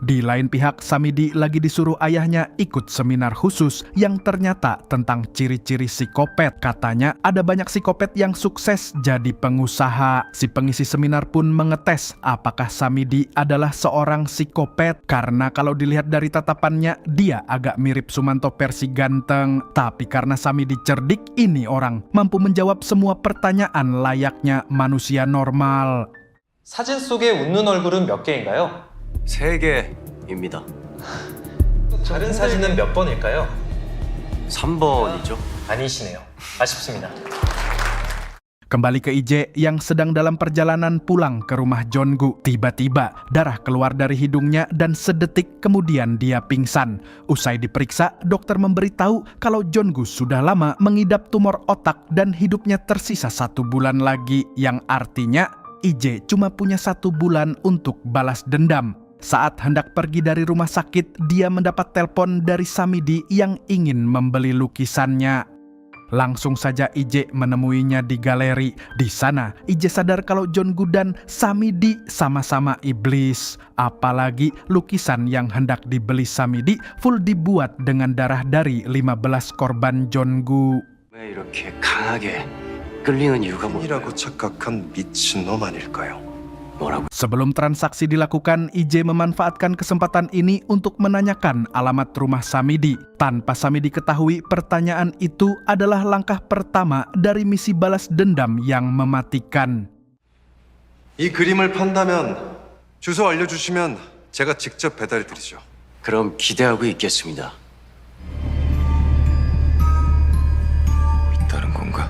Di lain pihak, Samidi lagi disuruh ayahnya ikut seminar khusus yang ternyata tentang ciri-ciri psikopat. Katanya ada banyak psikopat yang sukses jadi pengusaha. Si pengisi seminar pun mengetes apakah Samidi adalah seorang psikopat. Karena kalau dilihat dari tatapannya, dia agak mirip Sumanto versi ganteng. Tapi karena Samidi cerdik, ini orang mampu menjawab semua pertanyaan layaknya manusia normal. 사진 속에 웃는 얼굴은 몇 개인가요? 3개입니다. 다른 사진은 몇 번일까요? 3번이죠. 아니시네요. 아쉽습니다. Kembali ke IJ yang sedang dalam perjalanan pulang ke rumah Jonggu. Tiba-tiba darah keluar dari hidungnya dan sedetik kemudian dia pingsan. Usai diperiksa, dokter memberitahu kalau Jonggu sudah lama mengidap tumor otak dan hidupnya tersisa 1 bulan lagi. Yang artinya IJ cuma punya 1 bulan untuk balas dendam. Saat hendak pergi dari rumah sakit, dia mendapat telepon dari Samidi yang ingin membeli lukisannya. Langsung saja Ije menemuinya di galeri. Di sana, Ije sadar kalau Jeonggu dan Samidi sama-sama iblis. Apalagi lukisan yang hendak dibeli Samidi full dibuat dengan darah dari 15 korban Jeonggu. 왜 이렇게 강하게 끌리는 이유가 이라고 착각한 미친놈 아닐까요? 뭐라고? Sebelum transaksi dilakukan, Ije memanfaatkan kesempatan ini untuk menanyakan alamat rumah Samidi. Tanpa Samidi ketahui, pertanyaan itu adalah langkah pertama dari misi balas dendam yang mematikan. 이 그림을 판다면 주소 알려주시면 제가 직접 배달해드리죠. 그럼 기대하고 있겠습니다. 다른 건가?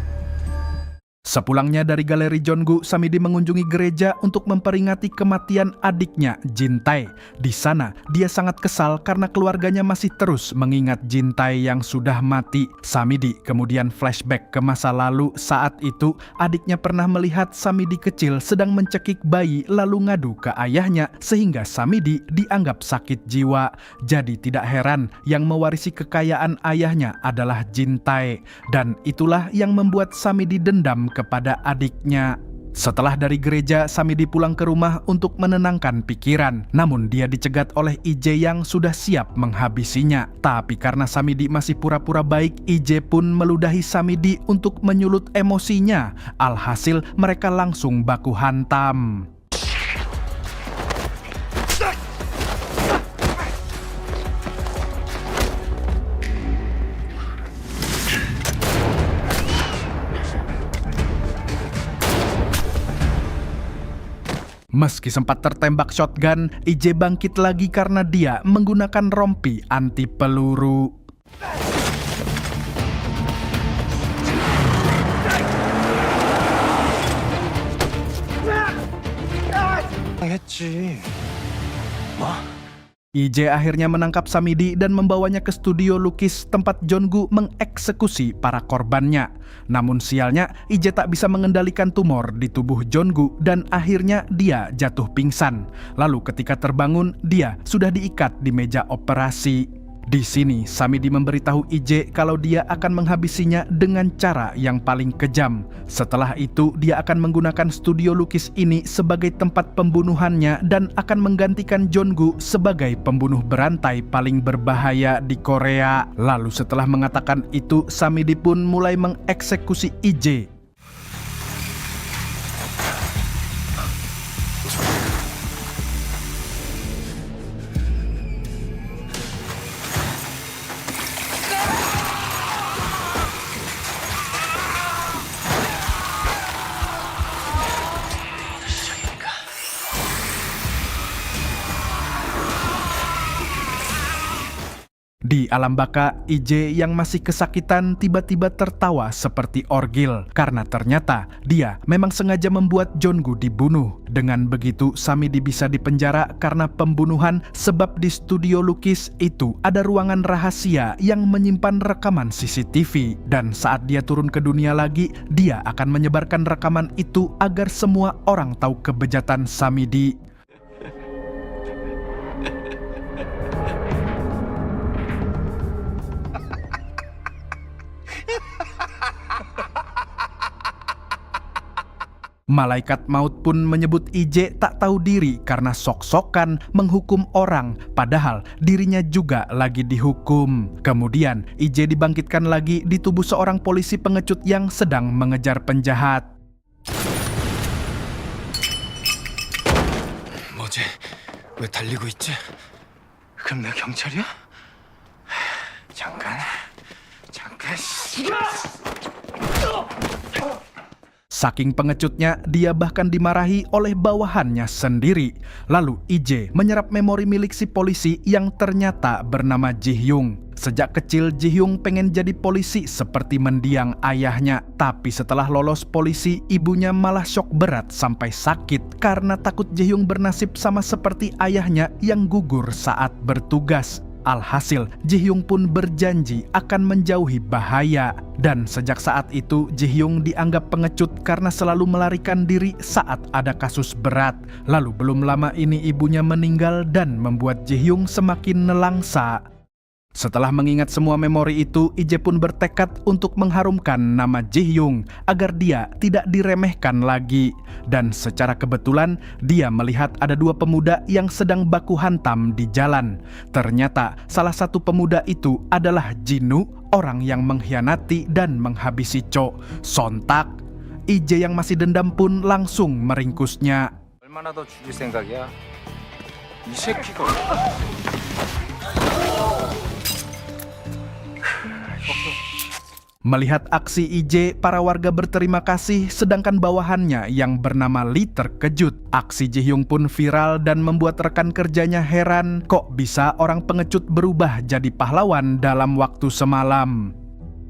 Sepulangnya dari galeri Jeonggu, Samidi mengunjungi gereja untuk memperingati kematian adiknya, Jintae. Di sana, dia sangat kesal karena keluarganya masih terus mengingat Jintae yang sudah mati. Samidi kemudian flashback ke masa lalu. Saat itu, adiknya pernah melihat Samidi kecil sedang mencekik bayi lalu ngadu ke ayahnya sehingga Samidi dianggap sakit jiwa. Jadi tidak heran yang mewarisi kekayaan ayahnya adalah Jintae. Dan itulah yang membuat Samidi dendam kepada adiknya. Setelah dari gereja, Samidi pulang ke rumah untuk menenangkan pikiran. Namun dia dicegat oleh Ije yang sudah siap menghabisinya. Tapi karena Samidi masih pura-pura baik, Ije pun meludahi Samidi untuk menyulut emosinya. Alhasil mereka langsung baku hantam. Meski sempat tertembak shotgun, Ije bangkit lagi karena dia menggunakan rompi anti peluru. 했지. Ije akhirnya menangkap Samidi dan membawanya ke studio lukis tempat Jeonggu mengeksekusi para korbannya. Namun sialnya, Ije tak bisa mengendalikan tumor di tubuh Jeonggu dan akhirnya dia jatuh pingsan. Lalu ketika terbangun, dia sudah diikat di meja operasi. Di sini, Samidi memberitahu Ije kalau dia akan menghabisinya dengan cara yang paling kejam. Setelah itu, dia akan menggunakan studio lukis ini sebagai tempat pembunuhannya dan akan menggantikan Jeonggu sebagai pembunuh berantai paling berbahaya di Korea. Lalu setelah mengatakan itu, Samidi pun mulai mengeksekusi Ije. Di alam baka, Ije yang masih kesakitan tiba-tiba tertawa seperti orgil karena ternyata dia memang sengaja membuat Jeonggu dibunuh. Dengan begitu, Samidi bisa dipenjara karena pembunuhan sebab di studio lukis itu ada ruangan rahasia yang menyimpan rekaman CCTV. Dan saat dia turun ke dunia lagi, dia akan menyebarkan rekaman itu agar semua orang tahu kebejatan Samidi. Malaikat maut pun menyebut Ije tak tahu diri karena sok-sokan menghukum orang, padahal dirinya juga lagi dihukum. Kemudian Ije dibangkitkan lagi di tubuh seorang polisi pengecut yang sedang mengejar penjahat. 뭐지? 왜 달리고 있지? 그럼 나 경찰이야? 잠깐. Saking pengecutnya, dia bahkan dimarahi oleh bawahannya sendiri. Lalu Ije menyerap memori milik si polisi yang ternyata bernama Ji-hyung. Sejak kecil Ji-hyung pengen jadi polisi seperti mendiang ayahnya. Tapi setelah lolos polisi, ibunya malah syok berat sampai sakit karena takut Ji-hyung bernasib sama seperti ayahnya yang gugur saat bertugas. Alhasil, Ji-hyung pun berjanji akan menjauhi bahaya. Dan sejak saat itu, Ji-hyung dianggap pengecut karena selalu melarikan diri saat ada kasus berat. Lalu belum lama ini ibunya meninggal dan membuat Ji-hyung semakin nelangsa. Setelah mengingat semua memori itu, Ije pun bertekad untuk mengharumkan nama Ji-hyung agar dia tidak diremehkan lagi. Dan secara kebetulan, dia melihat ada dua pemuda yang sedang baku hantam di jalan. Ternyata salah satu pemuda itu adalah Jinu, orang yang mengkhianati dan menghabisi Cho. Sontak, Ije yang masih dendam pun langsung meringkusnya. 얼마나 더 죽일 생각이야? 이 새끼가. Melihat aksi IJ, para warga berterima kasih, sedangkan bawahannya yang bernama Lee terkejut. Aksi Ji-hyung pun viral dan membuat rekan kerjanya heran, kok bisa orang pengecut berubah jadi pahlawan dalam waktu semalam.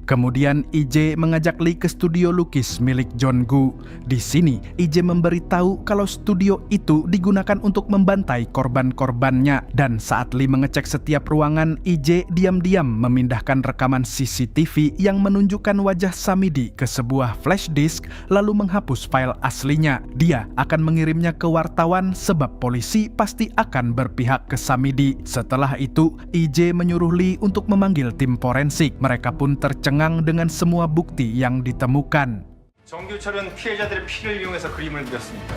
Kemudian IJ mengajak Lee ke studio lukis milik Jong-gu. Di sini IJ memberitahu kalau studio itu digunakan untuk membantai korban-korbannya, dan saat Lee mengecek setiap ruangan, IJ diam-diam memindahkan rekaman CCTV yang menunjukkan wajah Samidi ke sebuah flash disk lalu menghapus file aslinya. Dia akan mengirimnya ke wartawan sebab polisi pasti akan berpihak ke Samidi. Setelah itu IJ menyuruh Lee untuk memanggil tim forensik. Mereka pun tercengang dengan semua bukti yang ditemukan. 정규철은 피해자들의 피를 이용해서 그림을 그렸습니다.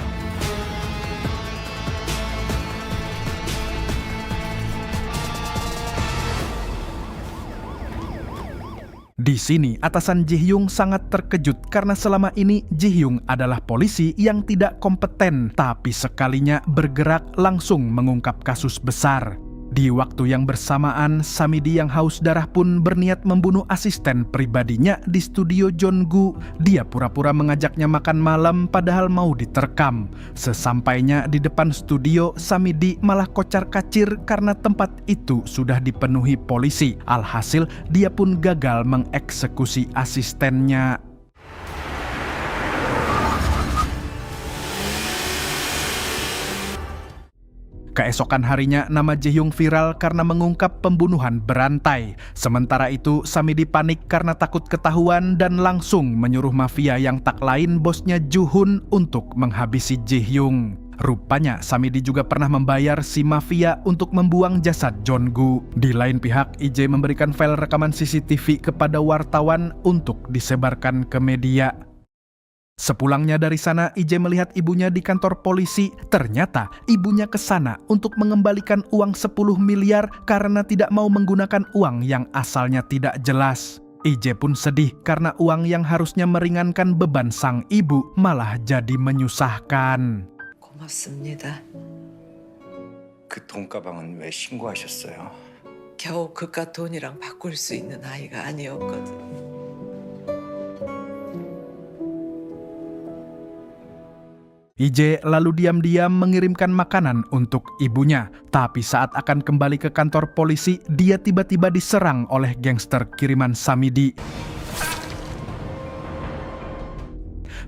Di sini, atasan Ji-hyung sangat terkejut karena selama ini Ji-hyung adalah polisi yang tidak kompeten, tapi sekalinya bergerak langsung mengungkap kasus besar. Di waktu yang bersamaan, Samidi yang haus darah pun berniat membunuh asisten pribadinya di studio Jong-gu. Dia pura-pura mengajaknya makan malam padahal mau diterkam. Sesampainya di depan studio, Samidi malah kocar-kacir karena tempat itu sudah dipenuhi polisi. Alhasil, dia pun gagal mengeksekusi asistennya. Keesokan harinya, nama Ji-hyung viral karena mengungkap pembunuhan berantai. Sementara itu, Samidi panik karena takut ketahuan dan langsung menyuruh mafia yang tak lain bosnya Ju-hun untuk menghabisi Ji-hyung. Rupanya, Samidi juga pernah membayar si mafia untuk membuang jasad Jong-gu. Di lain pihak, IJ memberikan file rekaman CCTV kepada wartawan untuk disebarkan ke media. Sepulangnya dari sana, IJ melihat ibunya di kantor polisi. Ternyata ibunya ke sana untuk mengembalikan uang 10 miliar karena tidak mau menggunakan uang yang asalnya tidak jelas. IJ pun sedih karena uang yang harusnya meringankan beban sang ibu malah jadi menyusahkan. 고맙습니다. 그 돈가방은 왜 신고하셨어요? 겨우 그깟 돈이랑 바꿀 수 있는 아이가 아니었거든. IJ lalu diam-diam mengirimkan makanan untuk ibunya. Tapi saat akan kembali ke kantor polisi, dia tiba-tiba diserang oleh gangster kiriman Samidi.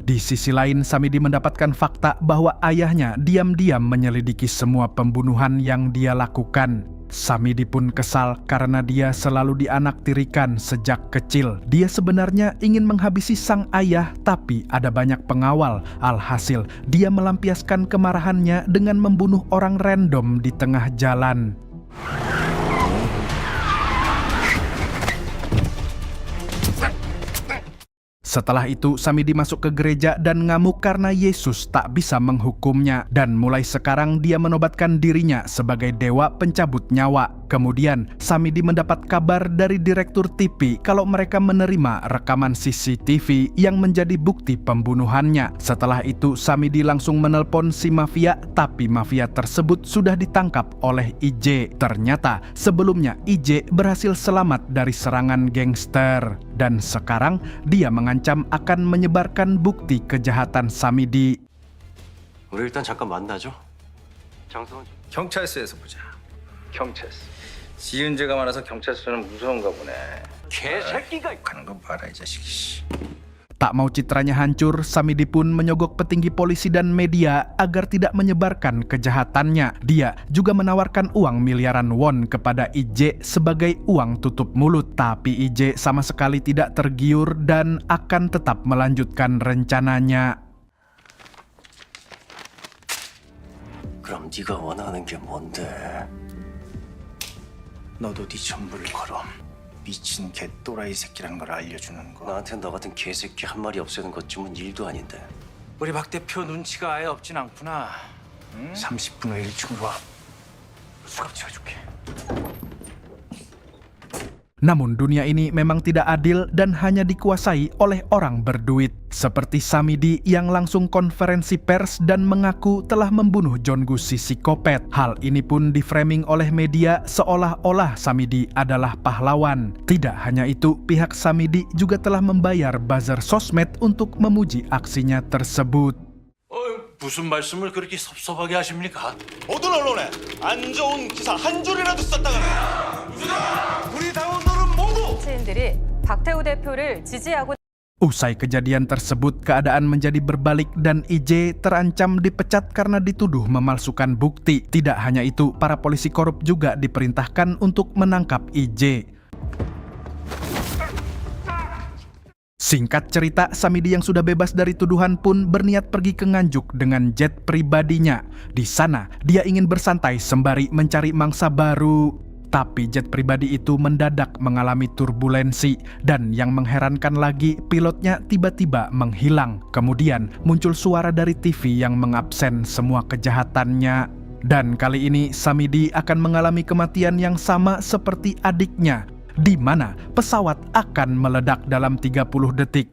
Di sisi lain, Samidi mendapatkan fakta bahwa ayahnya diam-diam menyelidiki semua pembunuhan yang dia lakukan. Samidi pun kesal karena dia selalu dianaktirikan sejak kecil. Dia sebenarnya ingin menghabisi sang ayah, tapi ada banyak pengawal. Alhasil, dia melampiaskan kemarahannya dengan membunuh orang random di tengah jalan. Setelah itu, Samidi masuk ke gereja dan ngamuk karena Yesus tak bisa menghukumnya. Dan mulai sekarang dia menobatkan dirinya sebagai dewa pencabut nyawa. Kemudian, Samidi mendapat kabar dari direktur TV kalau mereka menerima rekaman CCTV yang menjadi bukti pembunuhannya. Setelah itu, Samidi langsung menelpon si mafia, tapi mafia tersebut sudah ditangkap oleh IJ. Ternyata, sebelumnya IJ berhasil selamat dari serangan gangster. Dan sekarang, dia mengancam akan menyebarkan bukti kejahatan Samidi. 우리 일단 잠깐 만나죠. 장성은 경찰서에서 보자. 경찰서. 지은 죄가 많아서 경찰서는 무서운가 보네. 개새끼가 가는 거 봐라 이 자식이. Tak mau citranya hancur, Samidi pun menyogok petinggi polisi dan media agar tidak menyebarkan kejahatannya. Dia juga menawarkan uang miliaran won kepada IJ sebagai uang tutup mulut. Tapi IJ sama sekali tidak tergiur dan akan tetap melanjutkan rencananya. 그럼 네가 원하는 게 뭔데? 너도 네 전부를 걸어. 미친 개또라이 새끼라는 걸 알려주는 거. 나한텐 너 같은 개새끼 한 마리 없애는 것쯤은 일도 아닌데. 우리 박 대표 눈치가 아예 없진 않구나. 30분 후 1층으로 와. 수갑 채워줄게. Namun dunia ini memang tidak adil dan hanya dikuasai oleh orang berduit. Seperti Samidi yang langsung konferensi pers dan mengaku telah membunuh John Gus si psikopat. Hal ini pun diframing oleh media seolah-olah Samidi adalah pahlawan. Tidak hanya itu, pihak Samidi juga telah membayar buzzer sosmed untuk memuji aksinya tersebut. 무슨 말씀을 그렇게 섭섭하게 하십니까? 모든 언론에 안 좋은 기사 한 줄이라도 썼다가 우리 당원들은 모두 정치인들이 박태우 대표를 지지하고 Usai kejadian tersebut, keadaan menjadi berbalik dan IJ terancam dipecat karena dituduh memalsukan bukti. Tidak hanya itu, para polisi korup juga diperintahkan untuk menangkap IJ. Singkat cerita, Samidi yang sudah bebas dari tuduhan pun berniat pergi ke Nganjuk dengan jet pribadinya. Di sana, dia ingin bersantai sembari mencari mangsa baru. Tapi jet pribadi itu mendadak mengalami turbulensi, dan yang mengherankan lagi, pilotnya tiba-tiba menghilang. Kemudian muncul suara dari TV yang mengabsen semua kejahatannya. Dan kali ini Samidi akan mengalami kematian yang sama seperti adiknya, di mana pesawat akan meledak dalam 30 detik.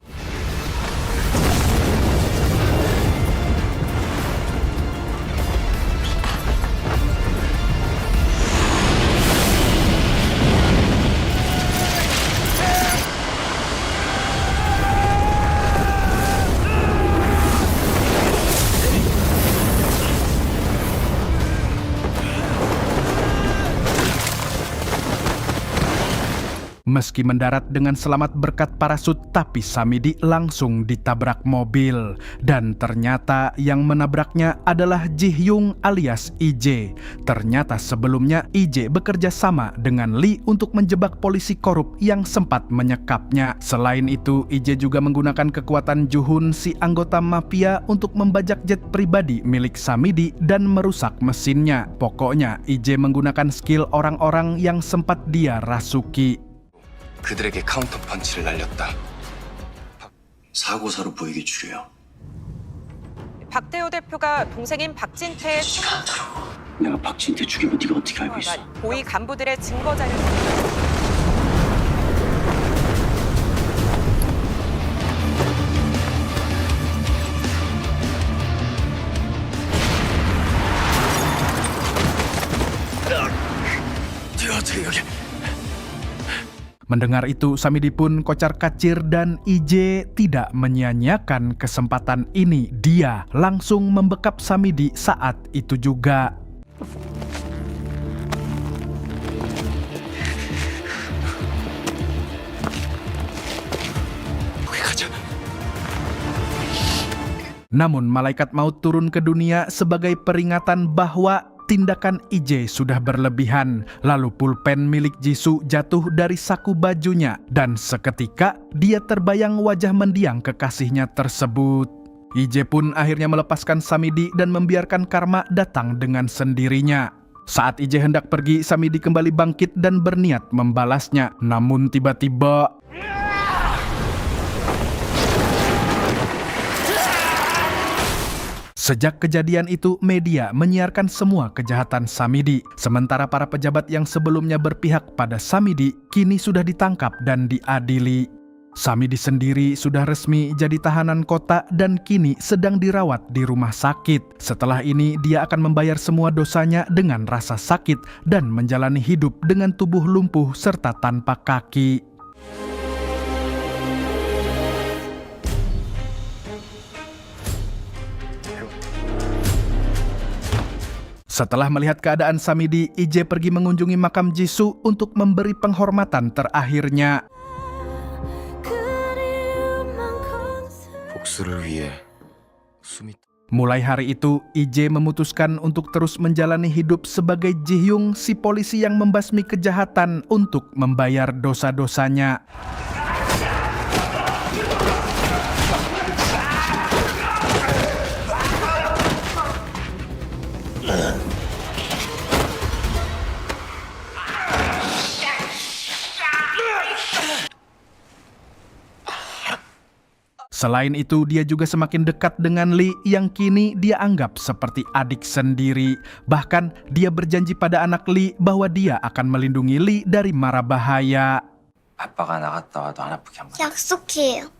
Meski mendarat dengan selamat berkat parasut, tapi Samidi langsung ditabrak mobil. Dan ternyata yang menabraknya adalah Ji-hyung alias IJ. Ternyata sebelumnya IJ bekerja sama dengan Lee untuk menjebak polisi korup yang sempat menyekapnya. Selain itu, IJ juga menggunakan kekuatan Juhun si anggota mafia untuk membajak jet pribadi milik Samidi dan merusak mesinnya. Pokoknya IJ menggunakan skill orang-orang yang sempat dia rasuki. 그들에게 카운터 펀치를 날렸다. 사고사로 보이게 죽여요. 박태우 대표가 동생인 박진태의 내가 박진태 죽인 거 네가 어떻게 알고 있어? 고위 간부들의 증거 자료를 Mendengar itu, Samidi pun kocar-kacir dan IJ tidak menyia-nyiakan kesempatan ini. Dia langsung membekap Samidi saat itu juga. Namun malaikat maut turun ke dunia sebagai peringatan bahwa tindakan IJ sudah berlebihan. Lalu pulpen milik Jisoo jatuh dari saku bajunya dan seketika dia terbayang wajah mendiang kekasihnya tersebut. IJ pun akhirnya melepaskan Samidi dan membiarkan karma datang dengan sendirinya. Saat IJ hendak pergi, Samidi kembali bangkit dan berniat membalasnya. Namun tiba-tiba sejak kejadian itu, media menyiarkan semua kejahatan Samidi. Sementara para pejabat yang sebelumnya berpihak pada Samidi, kini sudah ditangkap dan diadili. Samidi sendiri sudah resmi jadi tahanan kota dan kini sedang dirawat di rumah sakit. Setelah ini, dia akan membayar semua dosanya dengan rasa sakit dan menjalani hidup dengan tubuh lumpuh serta tanpa kaki. Setelah melihat keadaan Samidi, IJ pergi mengunjungi makam Jisoo untuk memberi penghormatan terakhirnya. Mulai hari itu, IJ memutuskan untuk terus menjalani hidup sebagai Ji-hyung, si polisi yang membasmi kejahatan untuk membayar dosa-dosanya. Selain itu, dia juga semakin dekat dengan Lee yang kini dia anggap seperti adik sendiri. Bahkan, dia berjanji pada anak Lee bahwa dia akan melindungi Lee dari mara bahaya. 아빠가 나갔다 와도 안 아프게 한 번. 약속해요.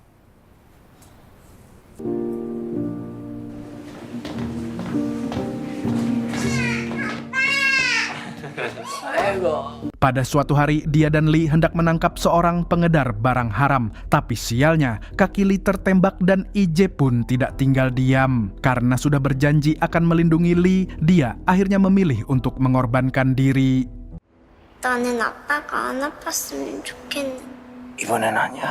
Pada suatu hari, dia dan Lee hendak menangkap seorang pengedar barang haram. Tapi sialnya, kaki Lee tertembak dan IJ pun tidak tinggal diam. Karena sudah berjanji akan melindungi Lee, dia akhirnya memilih untuk mengorbankan diri. 나는 아빠가 안 아팠으면 좋겠네. 이번엔 아니야.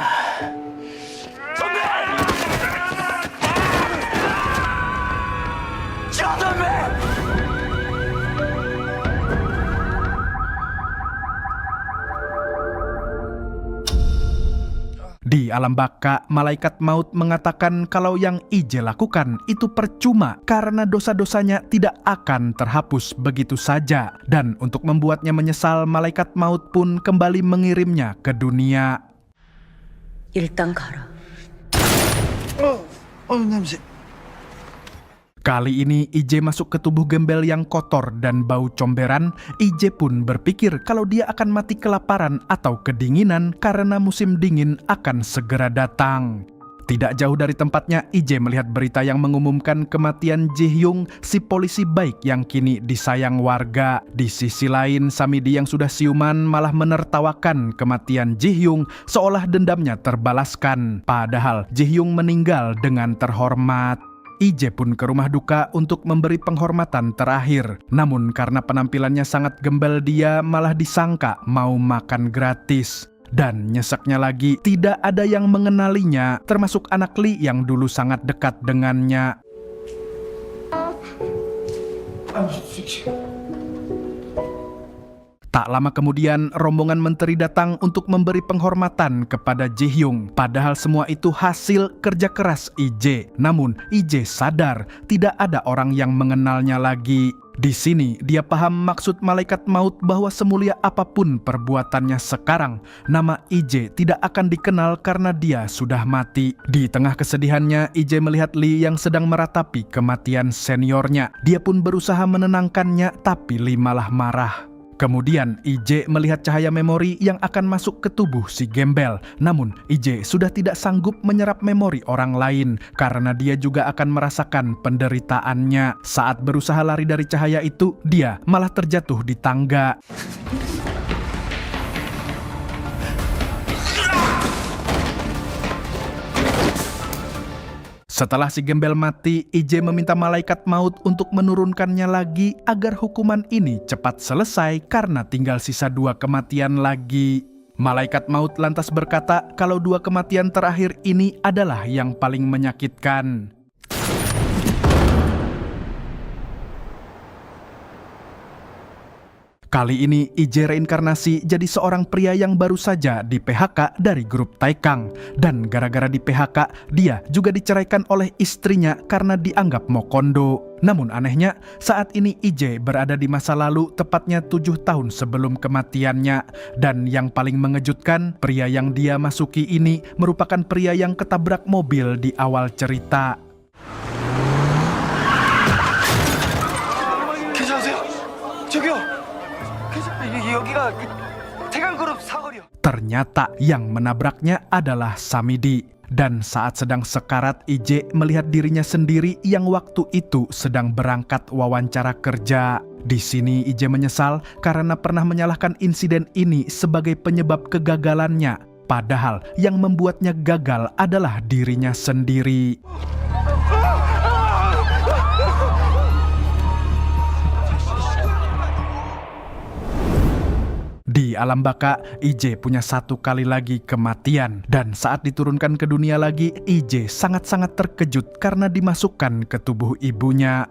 Di alam baka, malaikat maut mengatakan kalau yang IJ lakukan itu percuma karena dosa-dosanya tidak akan terhapus begitu saja. Dan untuk membuatnya menyesal, malaikat maut pun kembali mengirimnya ke dunia. 일단 가라. 냄새. Kali ini IJ masuk ke tubuh gembel yang kotor dan bau comberan. IJ pun berpikir kalau dia akan mati kelaparan atau kedinginan karena musim dingin akan segera datang. Tidak jauh dari tempatnya, IJ melihat berita yang mengumumkan kematian Ji-hyung, si polisi baik yang kini disayang warga. Di sisi lain, Samidi yang sudah siuman malah menertawakan kematian Ji-hyung seolah dendamnya terbalaskan. Padahal Ji-hyung meninggal dengan terhormat. IJ pun ke rumah duka untuk memberi penghormatan terakhir. Namun karena penampilannya sangat gembel, dia malah disangka mau makan gratis. Dan nyeseknya lagi, tidak ada yang mengenalinya, termasuk anak Lee yang dulu sangat dekat dengannya. Tak lama kemudian, rombongan menteri datang untuk memberi penghormatan kepada Ji-hyung. Padahal semua itu hasil kerja keras IJ. Namun, IJ sadar tidak ada orang yang mengenalnya lagi. Di sini, dia paham maksud malaikat maut bahwa semulia apapun perbuatannya sekarang, nama IJ tidak akan dikenal karena dia sudah mati. Di tengah kesedihannya, IJ melihat Lee yang sedang meratapi kematian seniornya. Dia pun berusaha menenangkannya, tapi Lee malah marah. Kemudian IJ melihat cahaya memori yang akan masuk ke tubuh si gembel. Namun IJ sudah tidak sanggup menyerap memori orang lain karena dia juga akan merasakan penderitaannya. Saat berusaha lari dari cahaya itu, dia malah terjatuh di tangga. Setelah si gembel mati, IJ meminta malaikat maut untuk menurunkannya lagi agar hukuman ini cepat selesai karena tinggal sisa 2 kematian lagi. Malaikat maut lantas berkata kalau 2 kematian terakhir ini adalah yang paling menyakitkan. Kali ini IJ reinkarnasi jadi seorang pria yang baru saja di PHK dari grup Taekang. Dan gara-gara di PHK, dia juga diceraikan oleh istrinya karena dianggap mokondo. Namun anehnya, saat ini IJ berada di masa lalu tepatnya 7 tahun sebelum kematiannya. Dan yang paling mengejutkan, pria yang dia masuki ini merupakan pria yang ketabrak mobil di awal cerita. 괜찮으세요? 저기요. 여기가 태강그룹 사거리요. Ternyata yang menabraknya adalah Samidi. Dan saat sedang sekarat, IJ melihat dirinya sendiri yang waktu itu sedang berangkat wawancara kerja. Di sini IJ menyesal karena pernah menyalahkan insiden ini sebagai penyebab kegagalannya. Padahal yang membuatnya gagal adalah dirinya sendiri. Di alam baka, IJ punya 1 kali lagi kematian. Dan saat diturunkan ke dunia lagi, IJ sangat-sangat terkejut karena dimasukkan ke tubuh ibunya.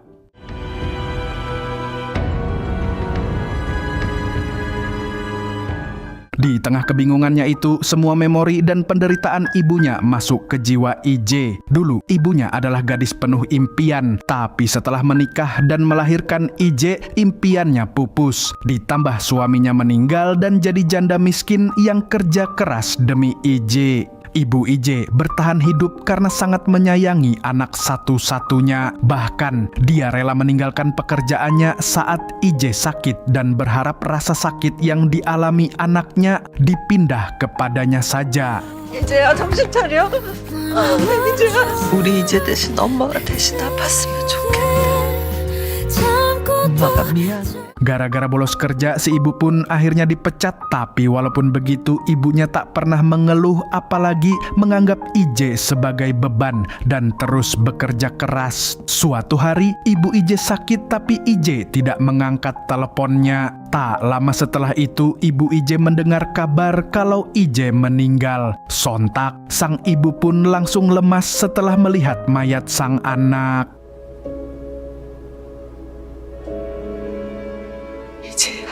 Di tengah kebingungannya itu, semua memori dan penderitaan ibunya masuk ke jiwa IJ. Dulu, ibunya adalah gadis penuh impian, tapi setelah menikah dan melahirkan IJ, impiannya pupus. Ditambah suaminya meninggal dan jadi janda miskin yang kerja keras demi IJ. Ibu IJ bertahan hidup karena sangat menyayangi anak satu-satunya. Bahkan dia rela meninggalkan pekerjaannya saat IJ sakit dan berharap rasa sakit yang dialami anaknya dipindah kepadanya saja. 이제야 정신 차려. 이제야. 우리 이제 대신 엄마가 대신 아팠으면 좋겠다. 엄마가 미안해. Gara-gara bolos kerja, si ibu pun akhirnya dipecat. Tapi walaupun begitu, ibunya tak pernah mengeluh apalagi menganggap IJ sebagai beban dan terus bekerja keras. Suatu hari, ibu IJ sakit tapi IJ tidak mengangkat teleponnya. Tak lama setelah itu, ibu IJ mendengar kabar kalau IJ meninggal. Sontak, sang ibu pun langsung lemas setelah melihat mayat sang anak. 이제야.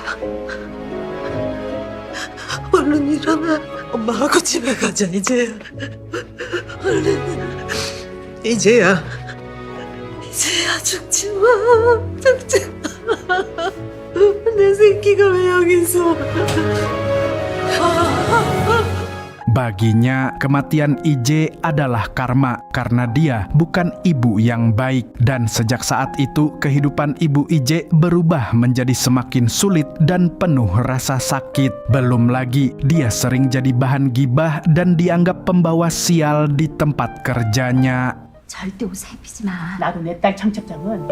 얼른 일어나. 엄마하고 집에 가자, 이제야. 얼른 일어나. 이제야. 이제야, 죽지 마. 죽지 마. 내 새끼가 왜 여기 있어? Baginya, kematian IJ adalah karma karena dia bukan ibu yang baik. Dan sejak saat itu, kehidupan ibu IJ berubah menjadi semakin sulit dan penuh rasa sakit. Belum lagi, dia sering jadi bahan gibah dan dianggap pembawa sial di tempat kerjanya. 절대 옷 입히지 마. 나도 내 딸 청첩장은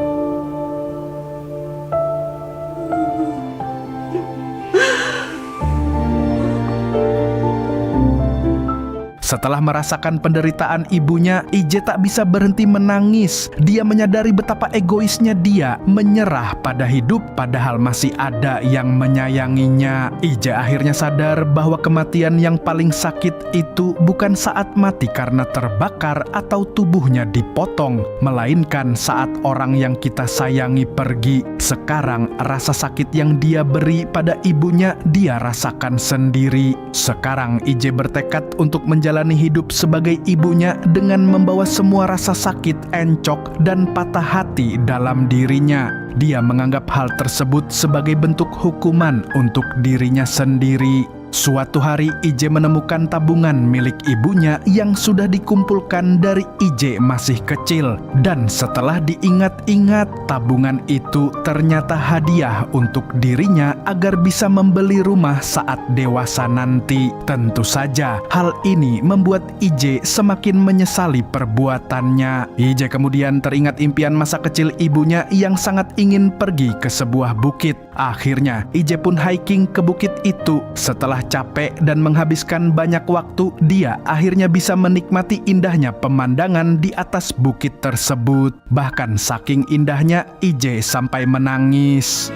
Setelah merasakan penderitaan ibunya, IJ tak bisa berhenti menangis. Dia menyadari betapa egoisnya dia menyerah pada hidup padahal masih ada yang menyayanginya. IJ akhirnya sadar bahwa kematian yang paling sakit itu bukan saat mati karena terbakar atau tubuhnya dipotong, melainkan saat orang yang kita sayangi pergi. Sekarang rasa sakit yang dia beri pada ibunya dia rasakan sendiri. Sekarang IJ bertekad untuk menjalani hidup sebagai ibunya dengan membawa semua rasa sakit, encok, dan patah hati dalam dirinya. Dia menganggap hal tersebut sebagai bentuk hukuman untuk dirinya sendiri. Suatu hari, IJ menemukan tabungan milik ibunya yang sudah dikumpulkan dari IJ masih kecil. Dan setelah diingat-ingat, tabungan itu ternyata hadiah untuk dirinya agar bisa membeli rumah saat dewasa nanti. Tentu saja, hal ini membuat IJ semakin menyesali perbuatannya. IJ kemudian teringat impian masa kecil ibunya yang sangat ingin pergi ke sebuah bukit. Akhirnya, IJ pun hiking ke bukit itu. Setelah capek dan menghabiskan banyak waktu, dia akhirnya bisa menikmati indahnya pemandangan di atas bukit tersebut. Bahkan saking indahnya, IJ sampai menangis.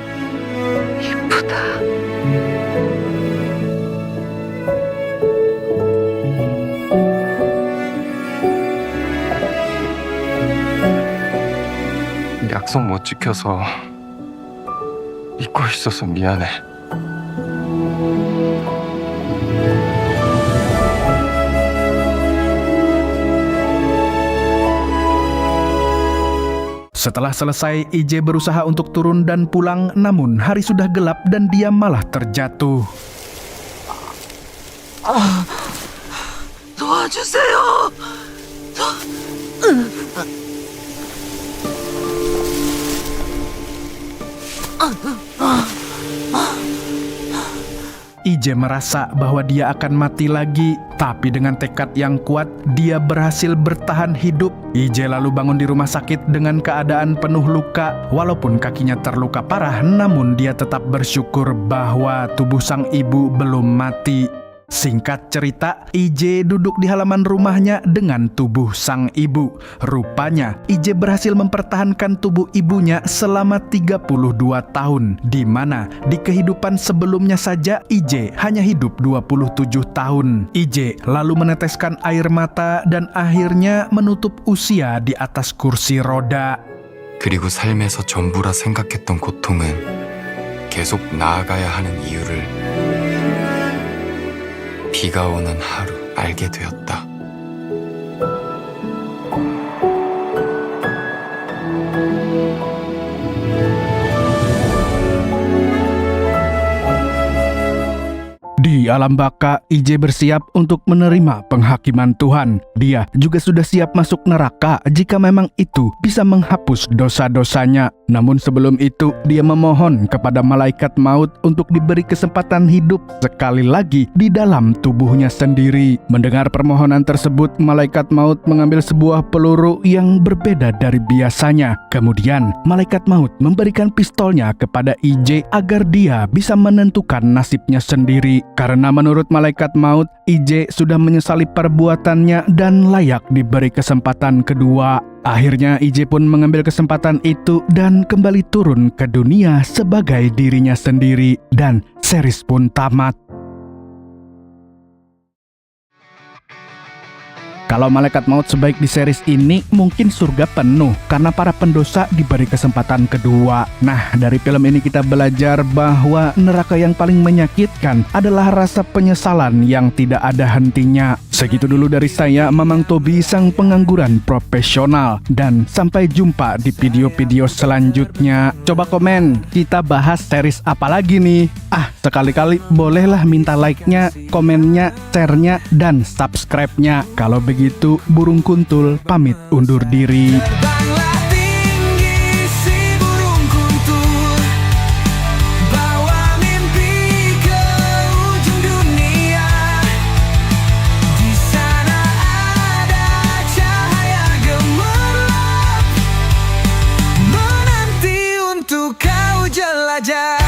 약속 못 지켜서 잊고 있어서 미안해. Setelah selesai, IJ berusaha untuk turun dan pulang, namun hari sudah gelap dan dia malah terjatuh. 도와주세요. IJ merasa bahwa dia akan mati lagi, tapi dengan tekad yang kuat, dia berhasil bertahan hidup. IJ lalu bangun di rumah sakit dengan keadaan penuh luka. Walaupun kakinya terluka parah, namun dia tetap bersyukur bahwa tubuh sang ibu belum mati. Singkat cerita, IJ duduk di halaman rumahnya dengan tubuh sang ibu. Rupanya, IJ berhasil mempertahankan tubuh ibunya selama 32 tahun, di mana di kehidupan sebelumnya saja IJ hanya hidup 27 tahun. IJ lalu meneteskan air mata dan akhirnya menutup usia di atas kursi roda. 그리고 삶에서 전부라 생각했던 고통은 계속 나아가야 하는 이유를 비가 오는 하루 알게 되었다. Di Di alam baka, IJ bersiap untuk menerima penghakiman Tuhan. Dia juga sudah siap masuk neraka jika memang itu bisa menghapus dosa-dosanya. Namun sebelum itu, dia memohon kepada malaikat maut untuk diberi kesempatan hidup sekali lagi di dalam tubuhnya sendiri. Mendengar permohonan tersebut, malaikat maut mengambil sebuah peluru yang berbeda dari biasanya. Kemudian, malaikat maut memberikan pistolnya kepada IJ agar dia bisa menentukan nasibnya sendiri. Karena menurut malaikat maut, IJ sudah menyesali perbuatannya dan layak diberi kesempatan kedua. Akhirnya IJ pun mengambil kesempatan itu dan kembali turun ke dunia sebagai dirinya sendiri, dan series pun tamat. Kalau malaikat maut sebaik di series ini, mungkin surga penuh karena para pendosa diberi kesempatan kedua. Nah, dari film ini kita belajar bahwa neraka yang paling menyakitkan adalah rasa penyesalan yang tidak ada hentinya. Segitu dulu dari saya, Mamang Tobi, sang pengangguran profesional. Dan sampai jumpa di video-video selanjutnya. Coba komen, kita bahas series apa lagi nih? Sekali-kali bolehlah minta like-nya, komennya, share-nya, dan subscribe-nya. Kalau begitu, Burung Kuntul pamit undur diri. Terbanglah tinggi si burung kuntul, bawa mimpi ke ujung dunia. Di sana ada cahaya gemerlap, menanti untuk kau jelajah.